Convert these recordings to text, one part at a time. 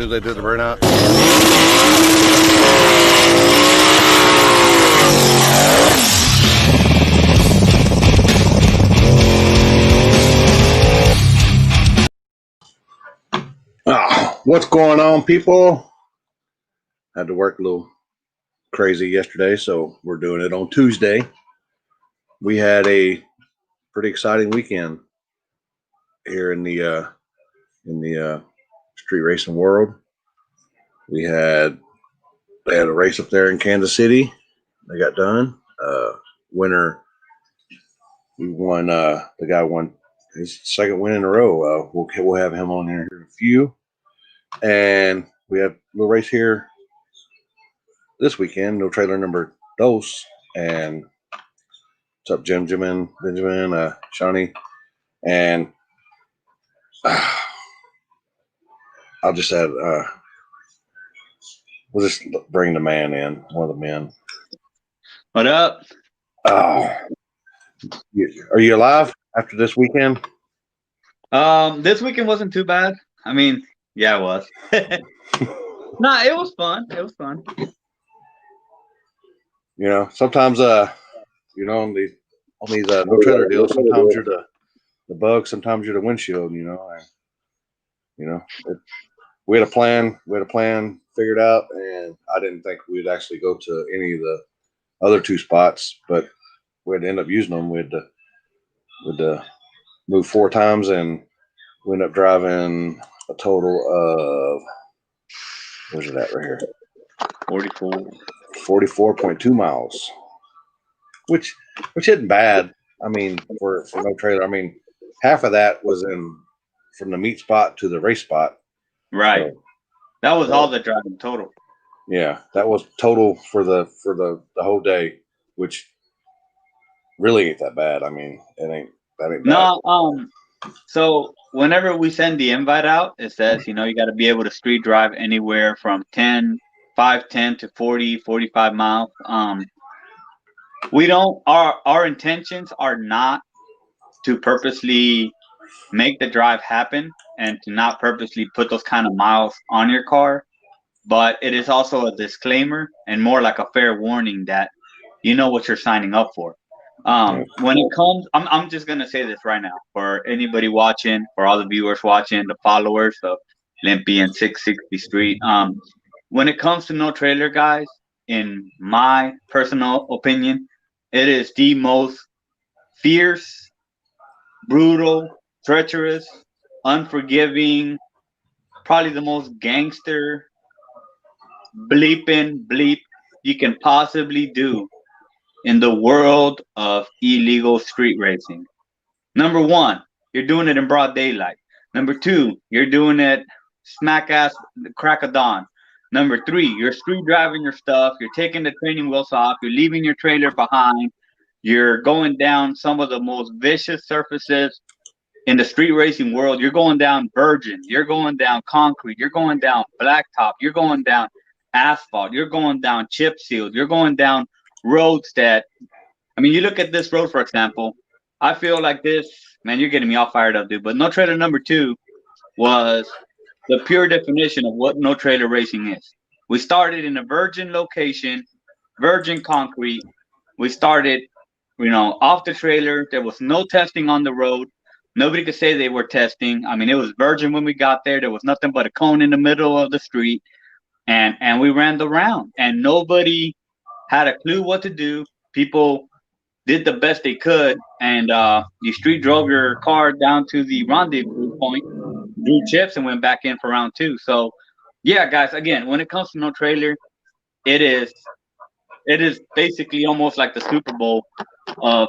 soon as they do the burnout. What's going on, people? Had to work a little crazy yesterday, so we're doing it on Tuesday. We had a pretty exciting weekend here in the street racing world. They had a race up there in Kansas City. They got done. Winner, we won. The guy won his second win in a row. We'll have him on here in a few. And we had a little race here this weekend. No trailer number dos. And what's up, Jim, Benjamin, Shawnee, and I'll just add. We'll just bring the man in. One of the men. What up? Oh, are you alive after this weekend? This weekend wasn't too bad. I mean, yeah, it was. Nah, it was fun. It was fun. You know, sometimes on these no trailer deals, sometimes you're the bug, sometimes you're the windshield. We had a plan figured out, and I didn't think we'd actually go to any of the other two spots, but we had to end up using them. We had to move 4 times, and we ended up driving a total of, where's it at right here? 44.2 miles, which isn't bad. I mean, for no trailer. I mean, half of that was from the meet spot to the race spot. Right. So, that was all the driving total. Yeah, that was total for the whole day, which really ain't that bad. I mean, that ain't bad. No, so whenever we send the invite out, it says, you got to be able to street drive anywhere from 10 to 40, 45 miles. We don't, our intentions are not to purposely make the drive happen and to not purposely put those kind of miles on your car. But it is also a disclaimer and more like a fair warning that you know what you're signing up for. When it comes, I'm just going to say this right now for anybody watching, for all the viewers watching, the followers of Limpy and 660 Street. When it comes to no trailer, guys, in my personal opinion, it is the most fierce, brutal, treacherous, unforgiving, probably the most gangster bleep you can possibly do in the world of illegal street racing. Number 1, you're doing it in broad daylight. Number 2, you're doing it smack ass crack of dawn. Number 3, you're street driving your stuff. You're taking the training wheels off. You're leaving your trailer behind. You're going down some of the most vicious surfaces in the street racing world. You're going down virgin. You're going down concrete. You're going down blacktop. You're going down asphalt. You're going down chip sealed. You're going down roads that, I mean, you look at this road, for example. I feel like this, man, you're getting me all fired up, dude. But no trailer number 2 was the pure definition of what no trailer racing is. We started in a virgin location, virgin concrete. We started, off the trailer. There was no testing on the road. Nobody could say they were testing. I mean, it was virgin when we got there. There was nothing but a cone in the middle of the street. And we ran the round. And nobody had a clue what to do. People did the best they could. And you street drove your car down to the rendezvous point, drew chips, and went back in for round 2. So, yeah, guys, again, when it comes to no trailer, it is basically almost like the Super Bowl of,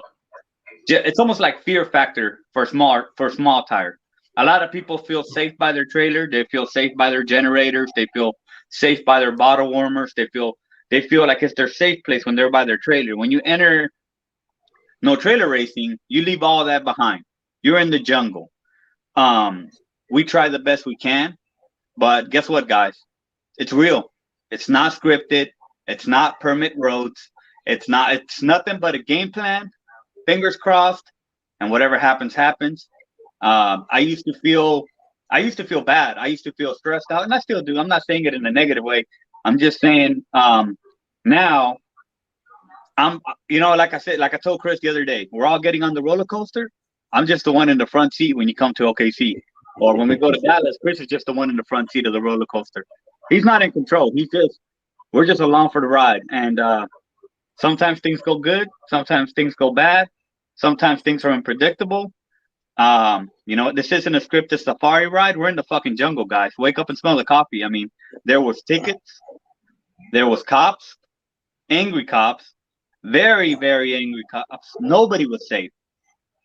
it's almost like Fear Factor for small tire. A lot of people feel safe by their trailer. They feel safe by their generators. They feel safe by their bottle warmers. They feel like it's their safe place when they're by their trailer. When you enter no trailer racing, you leave all that behind. You're in the jungle. We try the best we can, but guess what, guys? It's real. It's not scripted. It's not permit roads. It's nothing but a game plan. Fingers crossed, and whatever happens, happens. I used to feel I used to feel bad. I used to feel stressed out, and I still do. I'm not saying it in a negative way. I'm just saying now I'm, like I said, like I told Chris the other day, we're all getting on the roller coaster. I'm just the one in the front seat when you come to OKC, or when we go to Dallas. Chris is just the one in the front seat of the roller coaster. He's not in control. We're just along for the ride, and sometimes things go good, sometimes things go bad, sometimes things are unpredictable. This isn't a scripted safari ride. We're in the fucking jungle, guys. Wake up and smell the coffee. I mean, there was tickets, there was cops, angry cops, very, very angry cops. Nobody was safe.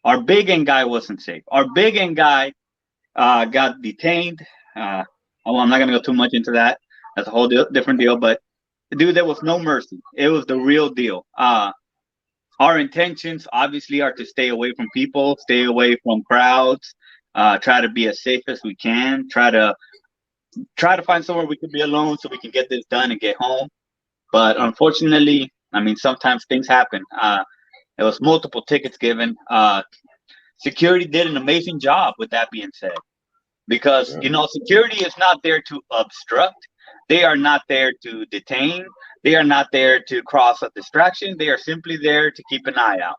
Our big end guy wasn't safe. Our big end guy got detained. I'm not gonna go too much into that. That's a whole different deal. But dude, there was no mercy. It was the real deal. Our intentions obviously are to stay away from people, stay away from crowds, try to be as safe as we can, try to find somewhere we can be alone so we can get this done and get home. But unfortunately, I mean, sometimes things happen. There was multiple tickets given. Security did an amazing job, with that being said, because security is not there to obstruct. They are not there to detain. They are not there to cross a distraction. They are simply there to keep an eye out.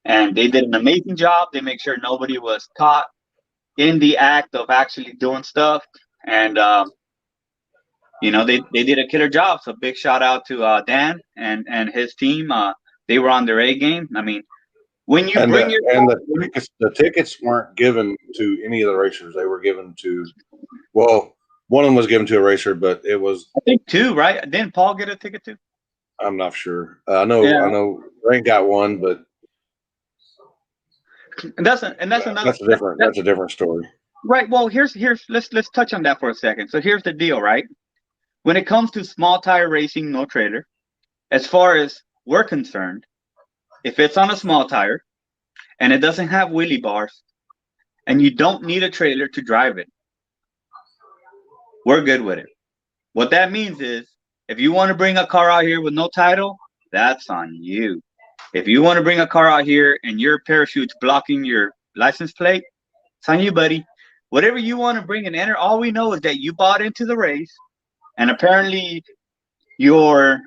And they did an amazing job. They make sure nobody was caught in the act of actually doing stuff. And, they did a killer job. So big shout out to Dan and his team. They were on their A game. I mean, when you bring the tickets weren't given to any of the racers. They were given to, well, one of them was given to a racer, but it was, I think, two, right? Didn't Paul get a ticket too? I'm not sure. I know Rank got one, but that's a different story. Right. Well, let's touch on that for a second. So here's the deal, right? When it comes to small tire racing, no trailer, as far as we're concerned, if it's on a small tire and it doesn't have wheelie bars and you don't need a trailer to drive it, we're good with it. What that means is, if you want to bring a car out here with no title, that's on you. If you want to bring a car out here and your parachute's blocking your license plate, it's on you, buddy. Whatever you want to bring and enter, all we know is that you bought into the race, and apparently my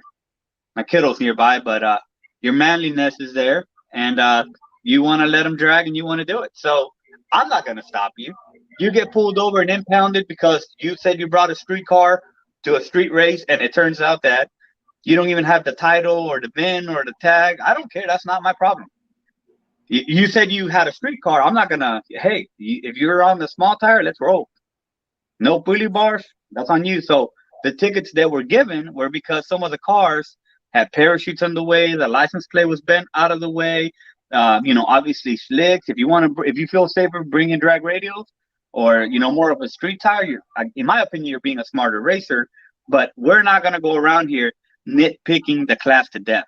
kiddo's nearby, but your manliness is there, and you want to let them drag and you want to do it. So I'm not going to stop you. You get pulled over and impounded because you said you brought a street car to a street race, and it turns out that you don't even have the title or the VIN or the tag. I don't care. That's not my problem. You said you had a street car. I'm not going to, hey, if you're on the small tire, let's roll. No wheelie bars, that's on you. So the tickets that were given were because some of the cars had parachutes on the way, the license plate was bent out of the way. Obviously slicks. If you feel safer, bring in drag radials, or more of a street tire. In my opinion, you're being a smarter racer. But we're not gonna go around here nitpicking the class to death.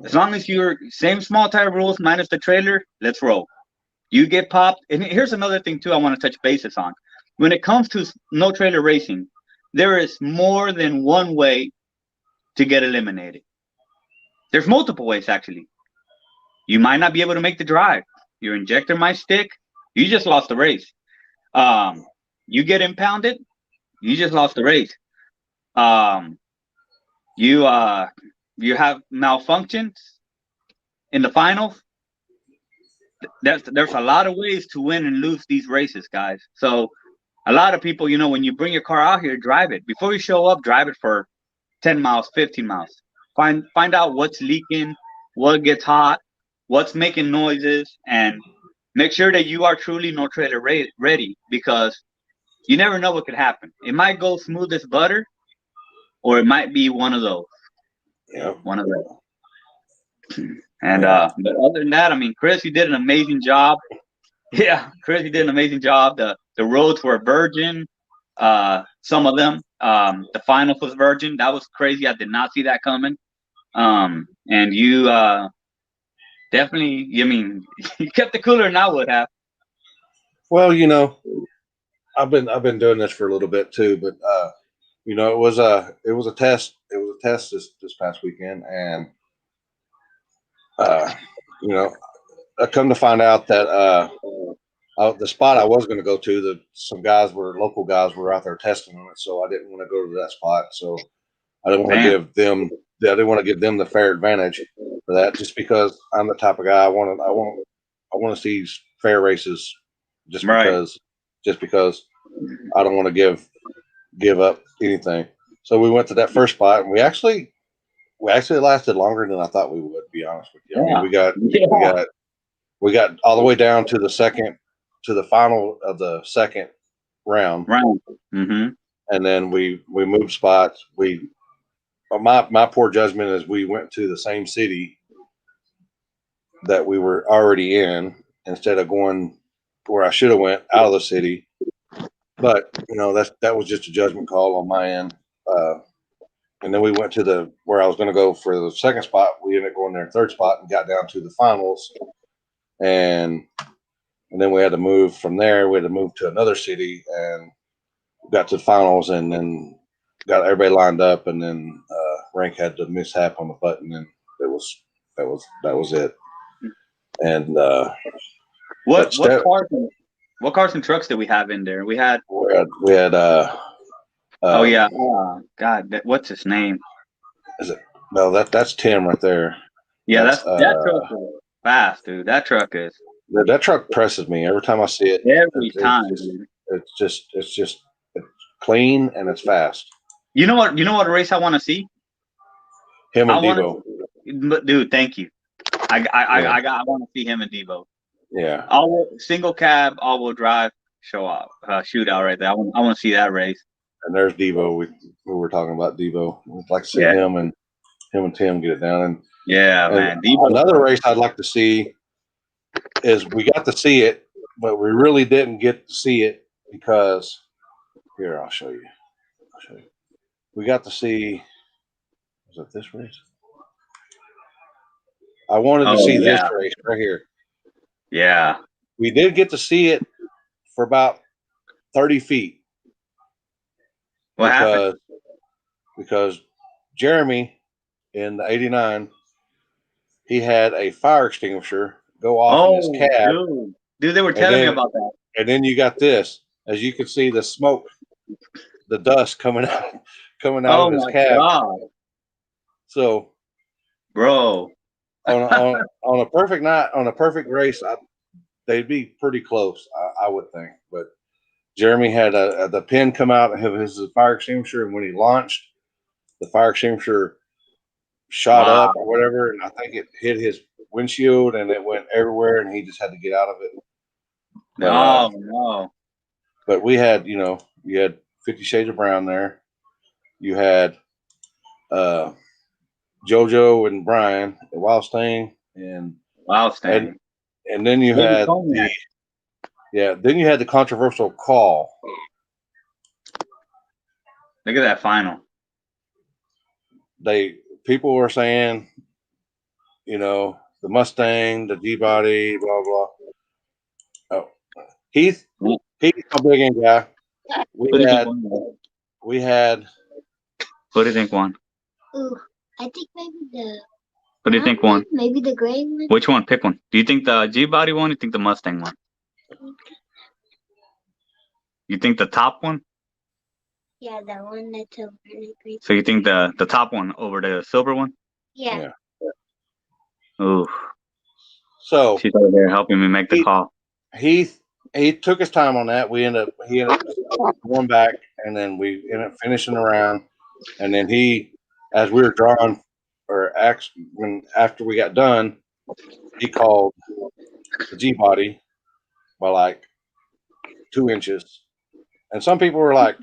As long as you're same small tire rules minus the trailer, let's roll. You get popped, and here's another thing too I want to touch bases on. When it comes to no trailer racing, there is more than one way to get eliminated. There's multiple ways, actually. You might not be able to make the drive. Your injector might stick. You just lost the race. You get impounded. You just lost the race. You have malfunctions in the finals. There's a lot of ways to win and lose these races, guys. So a lot of people, when you bring your car out here, drive it. Before you show up, drive it for 10 miles, 15 miles. Find out what's leaking, what gets hot, what's making noises, and make sure that you are truly no trailer ready, because you never know what could happen. It might go smooth as butter, or it might be one of those. Yeah. One of those. And but other than that, I mean, Chris, you did an amazing job. Yeah, Chris, you did an amazing job. The roads were virgin. Some of them. The finals was virgin. That was crazy. I did not see that coming. And you definitely, you kept it cooler than I would have. Well, I've been doing this for a little bit too, but it was a test. It was a test this past weekend, and I come to find out that the spot I was going to go to, some local guys were out there testing on it, so I didn't want to go to that spot. So I didn't want to give them, I didn't want to give them the fair advantage for that, just because I'm the type of guy I want to see fair races, just because I don't want to give up anything. So we went to that first spot, and we actually lasted longer than I thought we would. To be honest with you, I mean, we got all the way down to the final of the second round. Mm-hmm. And then we moved spots. My poor judgment is we went to the same city that we were already in instead of going where I should have went out of the city. But that was just a judgment call on my end. And then we went to where I was going to go for the second spot. We ended up going there third spot and got down to the finals. And then we had to move from there. We had to move to another city and got to the finals, and then got everybody lined up. And then Rank had the mishap on the button, and that was it. And what cars and trucks did we have in there? We had God, what's his name? Is it? No, that's Tim right there. Yeah, that truck is fast, dude. That truck is. That truck presses me every time I see it. Every time, it's just clean and it's fast. You know what race I want to see? Him and Devo. Dude, thank you. I want to see him and Devo. Yeah. Single cab, all-wheel drive, shootout right there. I want to see that race. And there's Devo. We were talking about Devo. We'd like to see him and Tim get it down. Man. Devo. Another race I'd like to see is we got to see it, but we really didn't get to see it because here, I'll show you. We got to see, was it this race? I wanted to see this race right here. Yeah. We did get to see it for about 30 feet. What happened? Because Jeremy in the 89, he had a fire extinguisher go off in his cab. Dude, they were telling me about that. And then you got this. As you can see, the smoke, the dust coming out of his cab. God. So, bro, on a perfect night, on a perfect race, they'd be pretty close, I would think. But Jeremy had the pin come out of his fire extinguisher, and when he launched, the fire extinguisher shot up or whatever, and I think it hit his windshield and it went everywhere, and he just had to get out of it. But, no. But we had, you had 50 Shades of Brown there. You had JoJo and Brian, Wildstein, and then you had then you had the controversial call. Look at that final. People were saying, the Mustang, the G-body, blah blah. Oh, Heath, a big end guy. We had. Who do you think won? Ooh, I think maybe the. What do you think won? Maybe the gray one. Which one? Pick one. Do you think the G-body won? Or do you think the Mustang won? You think the top one? Yeah, the one that's over the green. So you think the top one over the silver one? Yeah. Ooh. So she's over there helping me make the call. He took his time on that. He ended up going back, and then we ended up finishing the round. And then as we were drawing, after we got done, he called the G-body by like 2 inches. And some people were like,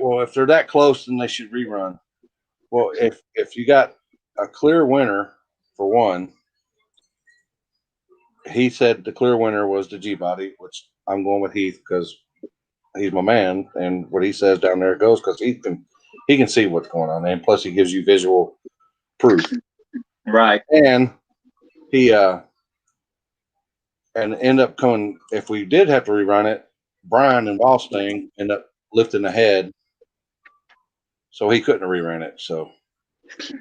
well, if they're that close, then they should rerun. Well, if you got a clear winner for one, he said the clear winner was the G-body, which I'm going with Heath because he's my man, and what he says down there goes because he can see what's going on, and plus he gives you visual proof. Right. And he and end up coming. If we did have to rerun it, Brian and Wallsting end up lifting ahead, so he couldn't rerun it. So it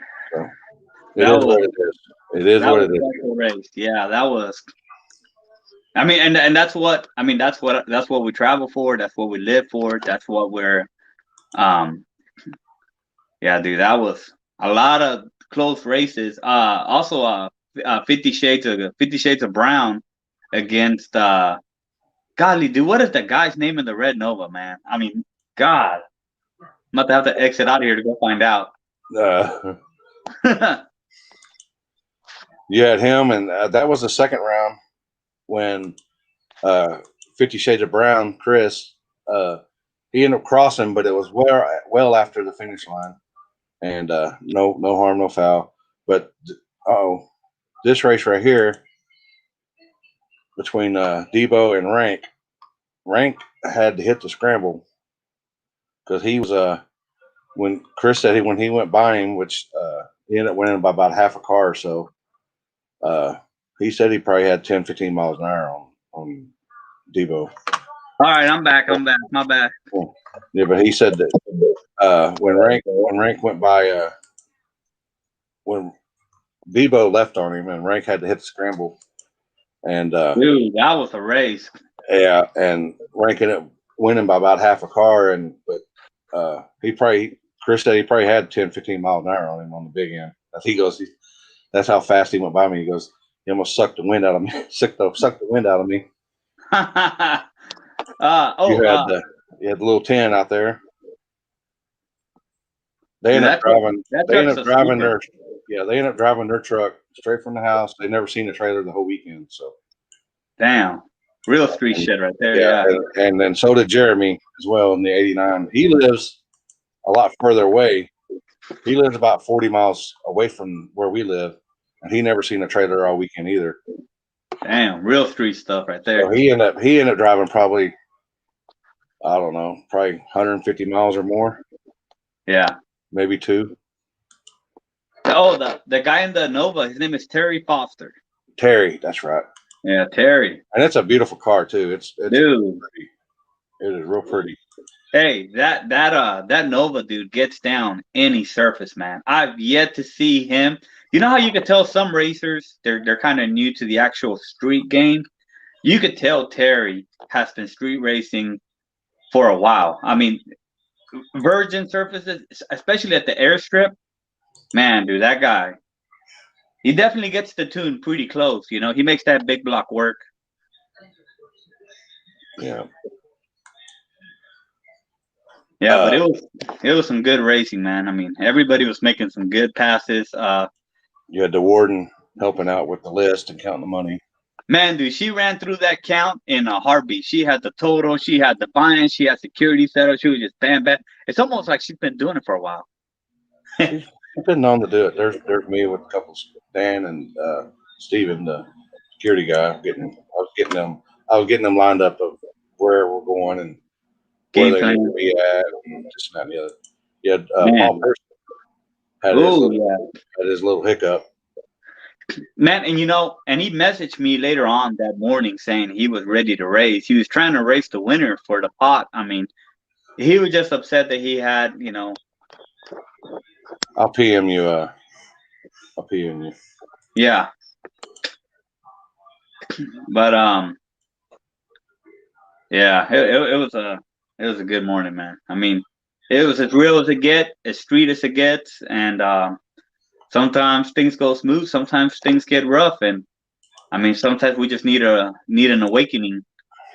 is what it is. It is what it is. Race. Yeah, that was. I mean, and that's what I mean. That's what we travel for. That's what we live for. That's what we're. Um, yeah, dude, that was a lot of close races. Also, 50 Shades of Brown against. Golly, dude, what is that guy's name in the Red Nova, man? I mean, God, I'm about to have to exit out of here to go find out. You had him, and that was the second round when 50 Shades of Brown, Chris, he ended up crossing, but it was well after the finish line, and no harm, no foul. But this race right here between Debo and Rank had to hit the scramble because he was when Chris said when he went by him, which he ended up winning by about half a car or so. He said he probably had 10, 15 miles an hour on Debo. All right, I'm back. My bad. Yeah, but he said that when Rank went by, when Debo left on him and Rank had to hit the scramble, and dude, that was a race. Yeah, and Rank ended up winning by about half a car, but Chris said he probably had 10, 15 miles an hour on him on the big end. He goes, that's how fast he went by me. He goes, he almost sucked the wind out of me. sucked the wind out of me. You had the little 10 out there. They ended up driving their truck straight from the house. They never seen a trailer the whole weekend. So, damn, real street shit right there. Yeah. And then so did Jeremy as well in the '89. He lives a lot further away. He lives about 40 miles away from where we live, and he never seen a trailer all weekend either. Damn, real street stuff right there. So he ended up driving probably, I don't know, probably 150 miles or more. Yeah. Maybe 2. Oh, the guy in the Nova, his name is Terry Foster. Terry, that's right. Yeah, Terry. And it's a beautiful car too. It's dude, pretty. It is real pretty. Hey, that Nova dude gets down any surface, man. I've yet to see him. You know how you could tell some racers they're kind of new to the actual street game? You could tell Terry has been street racing for a while. I mean, virgin surfaces, especially at the airstrip, man, dude, that guy, he definitely gets the tune pretty close. You know, he makes that big block work. Yeah. Yeah, but it was some good racing, man. I mean, everybody was making some good passes. You had the warden helping out with the list and counting the money. Man, dude, she ran through that count in a heartbeat. She had the total, she had the buy-in, she had security set up. She was just bam. It's almost like she's been doing it for a while. She's been known to do it. There's me with a couple, Dan and Steven, the security guy. I was getting them lined up of where we're going and where they need to be at, and this and that and the other. You had Paul Person had his little hiccup. Man, and and he messaged me later on that morning saying he was ready to race. He was trying to race the winner for the pot. I mean, he was just upset that he had, I'll PM you. I'll PM you. Yeah. But yeah, it was a good morning, man. I mean, it was as real as it gets, as street as it gets, and sometimes things go smooth, sometimes things get rough, and I mean, sometimes we just need an awakening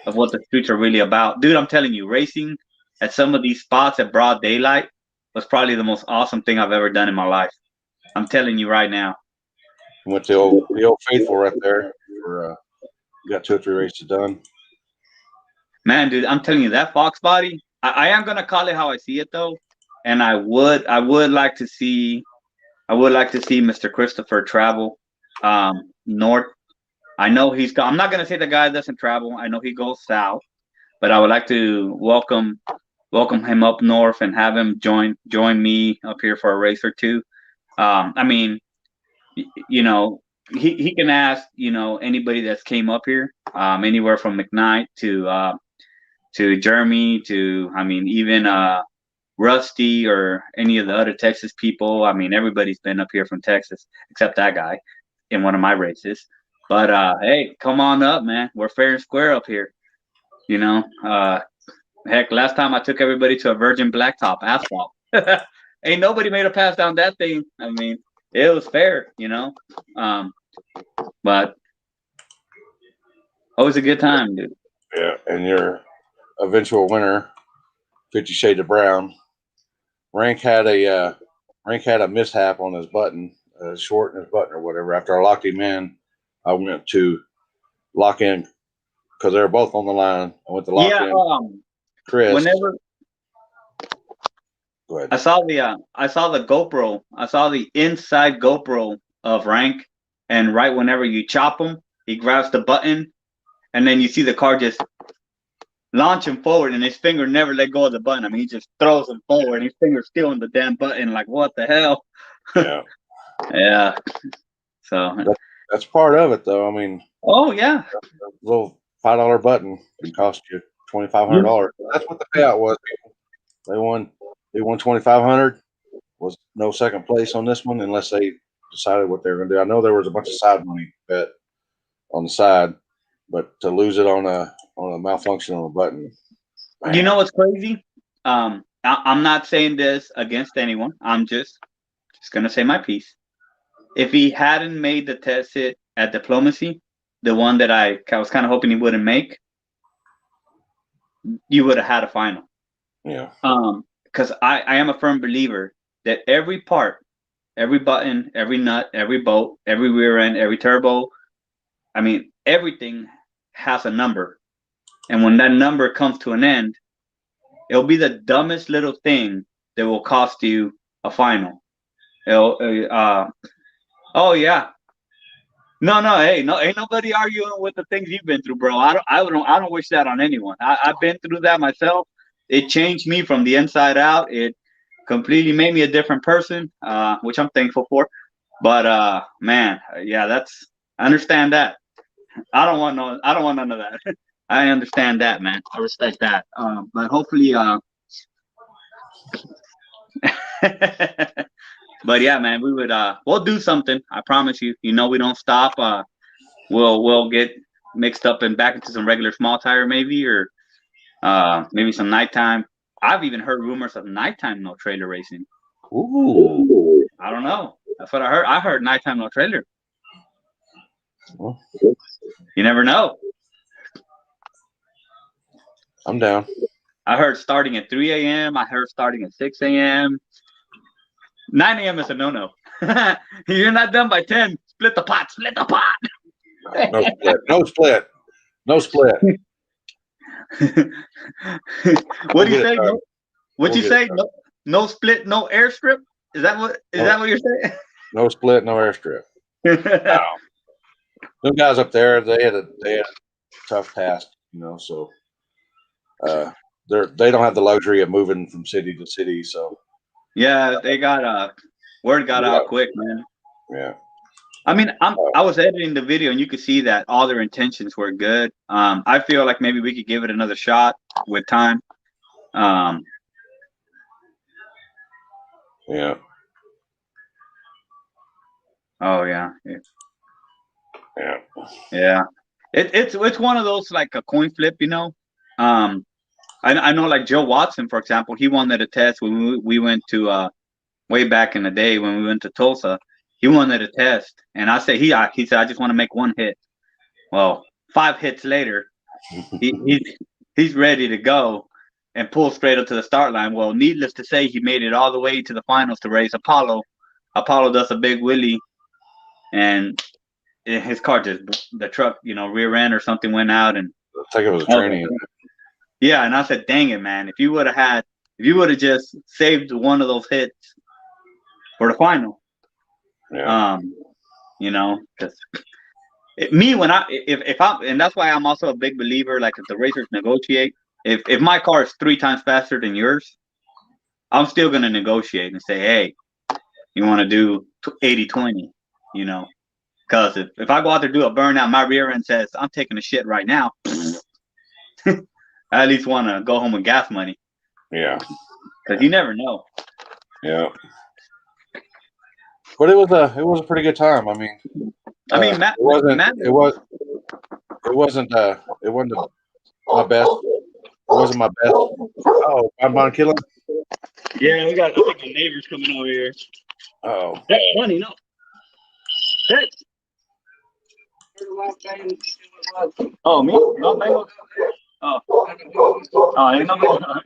of what the streets are really about. Dude, I'm telling you, racing at some of these spots at broad daylight was probably the most awesome thing I've ever done in my life. I'm telling you right now. Went to the old Faithful right there. Got 2 or 3 races done. Man, dude, I'm telling you, that Fox body, I am gonna call it how I see it though, and I would like to see Mr. Christopher travel north. I know I'm not gonna say the guy doesn't travel. I know he goes south, but I would like to welcome him up north and have him join me up here for a race or two. I mean, he can ask anybody that's came up here, anywhere from McKnight to Jeremy to even Rusty or any of the other Texas people. I mean, everybody's been up here from Texas except that guy in one of my races. But hey, come on up, man. We're fair and square up here. You know, heck, last time I took everybody to a virgin blacktop asphalt. Ain't nobody made a pass down that thing. I mean, it was fair, you know. But always a good time, dude. Yeah, and your eventual winner, 50 Shades of Brown, Rank had a mishap on his button, short in his button or whatever. After I locked him in, I went to lock in because they were both on the line. I went to lock in Chris. Whenever Go ahead. I saw the GoPro, I saw the inside GoPro of Rank, and right whenever you chop him, he grabs the button, and then you see the car just launch him forward, and his finger never let go of the button. I mean, he just throws him forward, and his finger's still on the damn button. Like, what the hell? Yeah. Yeah. So. That's part of it, though. I mean. Oh yeah. A little $5 button can cost you $2,500. That's what the payout was. They won $2,500. Was no second place on this one unless they decided what they were going to do. I know there was a bunch of side money bet on the side, but to lose it on a malfunction on a button. Man. You know what's crazy? I'm not saying this against anyone. I'm just gonna say my piece. If he hadn't made the test hit at Diplomacy, the one that I was kind of hoping he wouldn't make, you would have had a final. Yeah. Because I am a firm believer that every part, every button, every nut, every bolt, every rear end, every turbo, I mean, everything has a number. And when that number comes to an end, it'll be the dumbest little thing that will cost you a final. Oh yeah. No, hey, no, ain't nobody arguing with the things you've been through, bro. I don't wish that on anyone. I've been through that myself. It changed me from the inside out. It completely made me a different person, which I'm thankful for. But man, yeah, I understand that. I don't want none of that. I understand that, man. I respect that. But hopefully, but yeah, man, we'll do something. I promise you. You know, we don't stop. We'll get mixed up and back into some regular small tire, maybe, or maybe some nighttime. I've even heard rumors of nighttime no trailer racing. Ooh. I don't know. That's what I heard. I heard nighttime no trailer. Well, you never know. I'm down. I heard starting at 3 a.m. I heard starting at 6 a.m. 9 a.m. is a no-no. You're not done by 10. Split the pot. Split the pot. No split. No split. No split. What do you say? What you say? No split, no airstrip. Is that what you're saying? No split, no airstrip. No. Them guys up there, they had a tough task, you know. So they don't have the luxury of moving from city to city. So yeah, they got word got out quick, man. Yeah. I mean, I was editing the video, and you could see that all their intentions were good. I feel like maybe we could give it another shot with time. Yeah. Oh yeah. Yeah. Yeah. It's one of those like a coin flip, you know. I know like Joe Watson, for example, he wanted a test when we went to way back in the day when we went to Tulsa. He wanted a test, and I said he said I just want to make one hit. Well, 5 hits later, he's ready to go and pull straight up to the start line. Well, needless to say, he made it all the way to the finals to race Apollo. Apollo does a big wheelie, and his car the truck, you know, rear end or something went out, and I think it was a training. Yeah, and I said, dang it, man! If you would have just saved one of those hits for the final, yeah. You know, because me when if I'm, and that's why I'm also a big believer. Like if the racers negotiate, if my car is 3 times faster than yours, I'm still gonna negotiate and say, hey, you want to do 80-20, you know. Because if I go out there do a burnout, my rear end says I'm taking a shit right now. I at least want to go home with gas money. Yeah. Because you never know. Yeah. But it was a pretty good time. I mean, I mean, It wasn't. Matt, It was. It wasn't. It wasn't my best. It wasn't my best. Oh, I'm on killing. yeah, we got I think the neighbors coming over here. Oh, Hey, honey, no. Hey. Oh, me? No mango. Oh, ain't no mango. All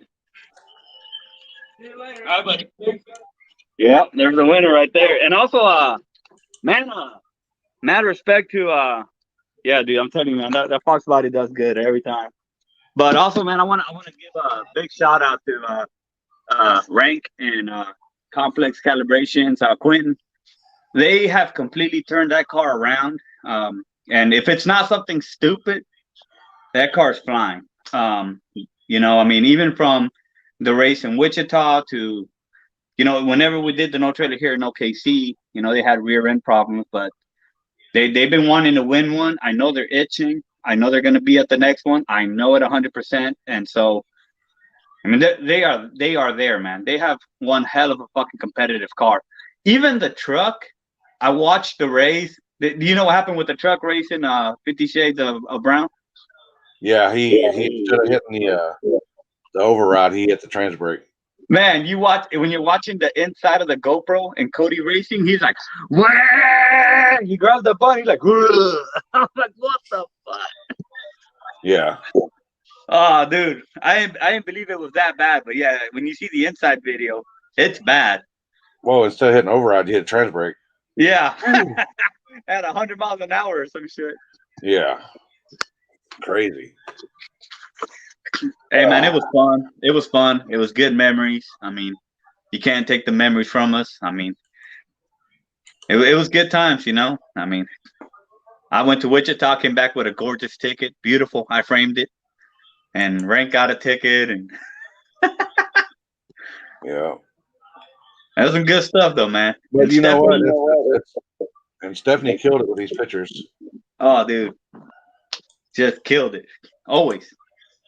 right, buddy. Yeah, there's the winner right there. And also, man, mad respect to, yeah, dude, I'm telling you, man, that Fox body does good every time. But also, man, I want to give a big shout out to Rank and Complex Calibrations, Quentin. They have completely turned that car around. And if it's not something stupid, that car's flying. You know, I mean, even from the race in Wichita to, you know, whenever we did the No Trailer here in OKC, you know, they had rear end problems, but they've been wanting to win one. I know they're itching. I know they're going to be at the next one. I know it 100%. And so, I mean, they are there, man. They have one hell of a fucking competitive car. Even the truck, I watched the race. Do you know what happened with the truck race in 50 Shades of Brown? yeah. He instead of hitting the override, he hit the trans brake. Man, you watch when you're watching the inside of the GoPro and Cody racing, he's like, wah! He grabs the button, he's like, wah! I'm like, what the fuck? Yeah. Oh, dude, I didn't believe it was that bad, but yeah, when you see the inside video, it's bad. Well, instead of hitting override, you hit trans brake. Yeah, at 100 miles an hour or some shit. Yeah. Crazy. Hey, man, it was fun. It was fun. It was good memories. I mean, you can't take the memories from us. I mean, it was good times, you know. I mean, I went to Wichita, came back with a gorgeous ticket, beautiful. I framed it, and Rank got a ticket, and Yeah. that was some good stuff, though, man. But And you know what? Stephanie- And Stephanie killed it with these pictures. Oh, dude, just killed it. Always.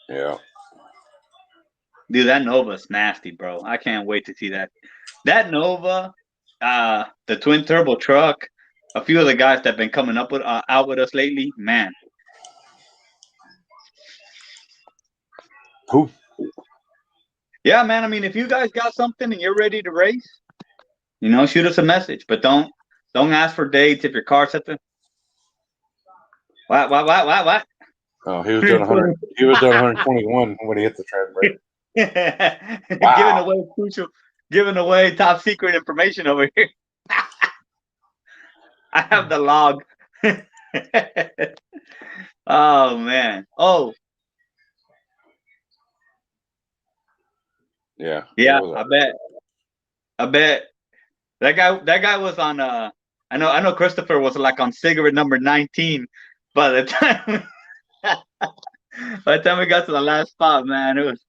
Yeah. Dude, that Nova's nasty, bro. I can't wait to see that. That Nova, the twin turbo truck, a few of the guys that have been coming up with out with us lately, man. Who? Yeah, man. I mean, if you guys got something and you're ready to race, you know, shoot us a message. But don't ask for dates if your car's at the. What? Oh, he was doing 100. He was doing 121 when he hit the trans brake. Wow. Giving away top secret information over here. I have the log. Oh man. Oh Yeah. yeah. I bet that guy was on. I know Christopher was like on cigarette number 19. By the time we got to the last spot, man, it was.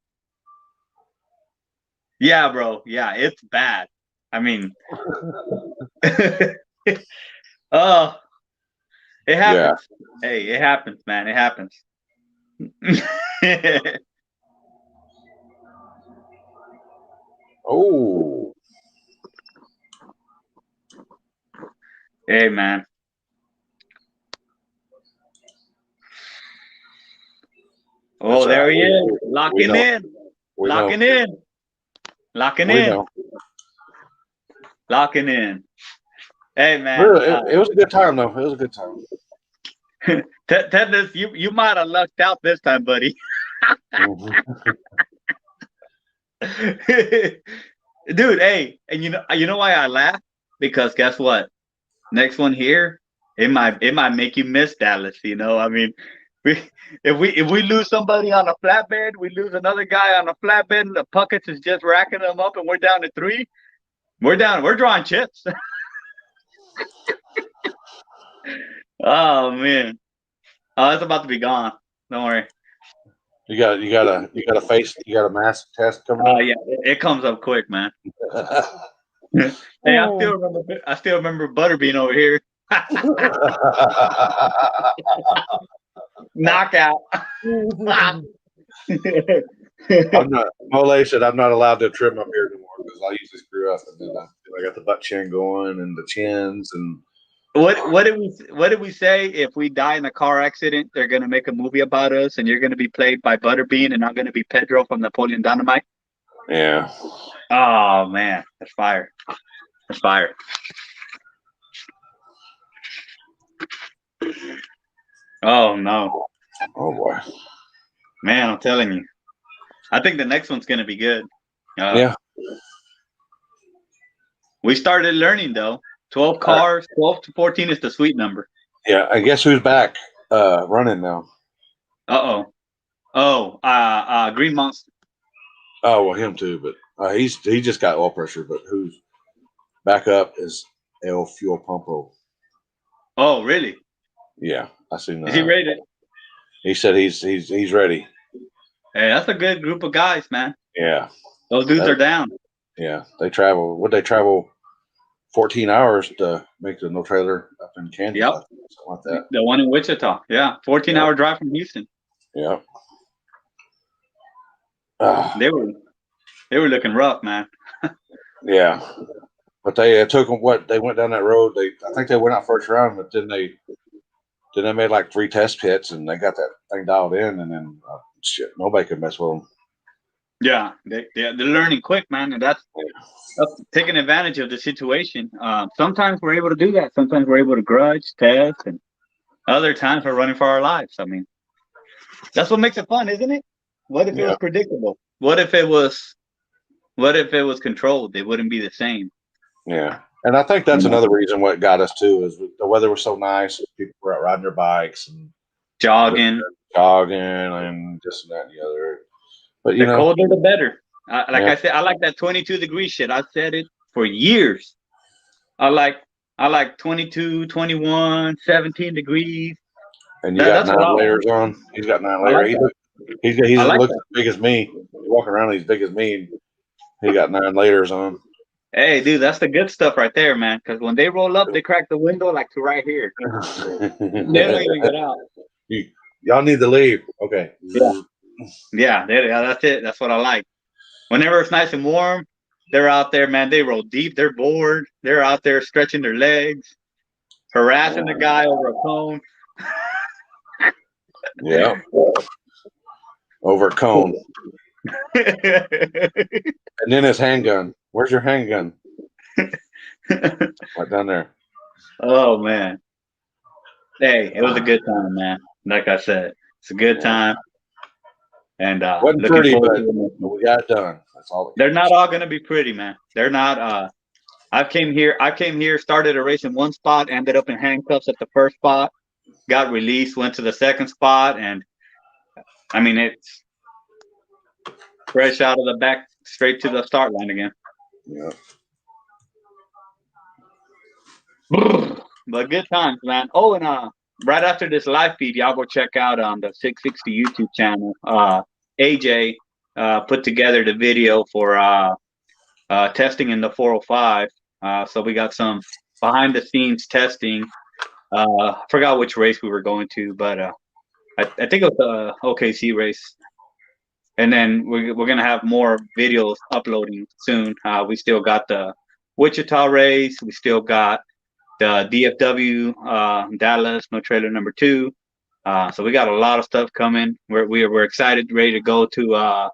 Yeah, bro. Yeah, it's bad. I mean, oh, it happens. Yeah. Hey, it happens, man. It happens. Oh. Hey, man. Oh, there he is. Locking in. Locking in. Locking in. Hey, man. It was a good time, though. It was a good time. Ted, you might have lucked out this time, buddy. Dude, hey, and you know why I laugh? Because guess what? Next one here, it might make you miss Dallas. You know, I mean, if we lose somebody on a flatbed, we lose another guy on a flatbed, and the Puckets is just racking them up, and we're down to 3. We're drawing chips. Oh man, oh, it's about to be gone. Don't worry. You got a mask test coming up. Oh yeah, it comes up quick, man. Hey, I still remember Butterbean over here. Knockout. Mole said I'm not allowed to trim my beard anymore because I usually screw up, and then I got the butt chin going and the chins and What did we say? If we die in a car accident, they're gonna make a movie about us, and you're gonna be played by Butterbean, and I'm gonna be Pedro from Napoleon Dynamite. Yeah. Oh man, that's fire. That's fire. Oh no, Oh boy. man! I'm telling you, I think the next one's gonna be good. Yeah. We started learning though. 12 cars, 12 to 14 is the sweet number. Yeah. I guess who's back running now? Green Monster. Oh well, him too, but he just got oil pressure. But who's back up is El Fuel Pumpo. Oh, really? Yeah, I seen that. Is he rated? He said he's ready. Hey, that's a good group of guys, man. Yeah. Those dudes are down. Yeah, they travel. Would they travel 14 hours to make the no trailer up in Kansas? Yep. Something like that. The one in Wichita. Yeah, 14-hour drive from Houston. Yeah. They were looking rough, man. Yeah, but they took them. They went down that road. I think they went out first round, but then they made like 3 test pits, and they got that thing dialed in, and then shit, nobody could mess with them. Yeah, they're learning quick, man, and that's taking advantage of the situation. Sometimes we're able to do that. Sometimes we're able to grudge, test, and other times we're running for our lives. I mean, that's what makes it fun, isn't it? What if it was predictable? What if it was controlled? It wouldn't be the same. Yeah, and I think that's another reason what got us too is the weather was so nice. People were out riding their bikes and jogging, and this and that and the other. But the colder the better. I said, I like that 22 degree shit. I said it for years. I like 22, 21, 17 degrees. And you got 9 layers on. He's got 9 layers. He looks as big as me. He's walking around, he's big as me. And he got 9 layers on. Hey, dude, that's the good stuff right there, man. Because when they roll up, they crack the window like to right here. They don't even get out. Y'all need to leave. Okay. Yeah, that's it. That's what I like. Whenever it's nice and warm, they're out there, man. They roll deep. They're bored. They're out there stretching their legs, harassing the guy over a cone. Yeah. Over a cone. And then his handgun. Where's your handgun? Right down there. Oh, man. Hey, it was a good time, man. Like I said, it's a good time. And wasn't pretty, but we got it done. That's all. They're not all gonna be pretty, man. They're not. I came here, started a race in one spot, ended up in handcuffs at the first spot, got released, went to the second spot, and I mean it's fresh out of the back, straight to the start line again. Yeah. But good times, man. Oh, and right after this live feed, y'all go check out on the 660 YouTube channel. AJ put together the video for testing in the 405. So we got some behind the scenes testing. I forgot which race we were going to, but I think it was the OKC race. And then we're gonna have more videos uploading soon. We still got the Wichita race. We still got the DFW Dallas No Trailer number 2. So we got a lot of stuff coming. We're excited, ready to go to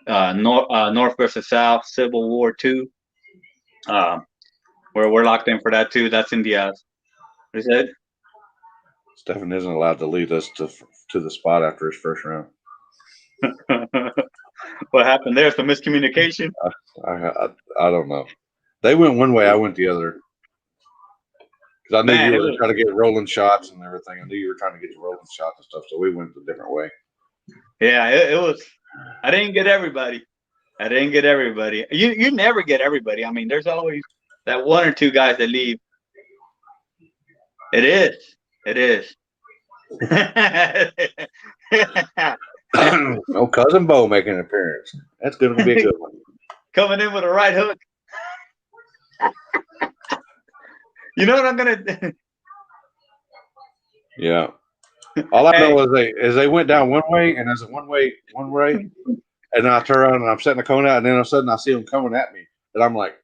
North versus South Civil War 2. We're locked in for that too. That's in the what is it? Stephen isn't allowed to lead us to the spot after his first round. What happened there? Some miscommunication. I don't know. They went one way, I went the other. Because I knew you were trying to get rolling shots and everything. I knew you were trying to get your rolling shots and stuff, so we went a different way. Yeah, it was. I didn't get everybody. You never get everybody. I mean, there's always that 1 or 2 guys that leave. It is. Oh, Cousin Bo making an appearance. That's going to be a good one. Coming in with a right hook. You know what I'm gonna do? Yeah. All I know is they went down one way, and there's a one way, and then I turn around and I'm setting the cone out, and then all of a sudden I see them coming at me, and I'm like,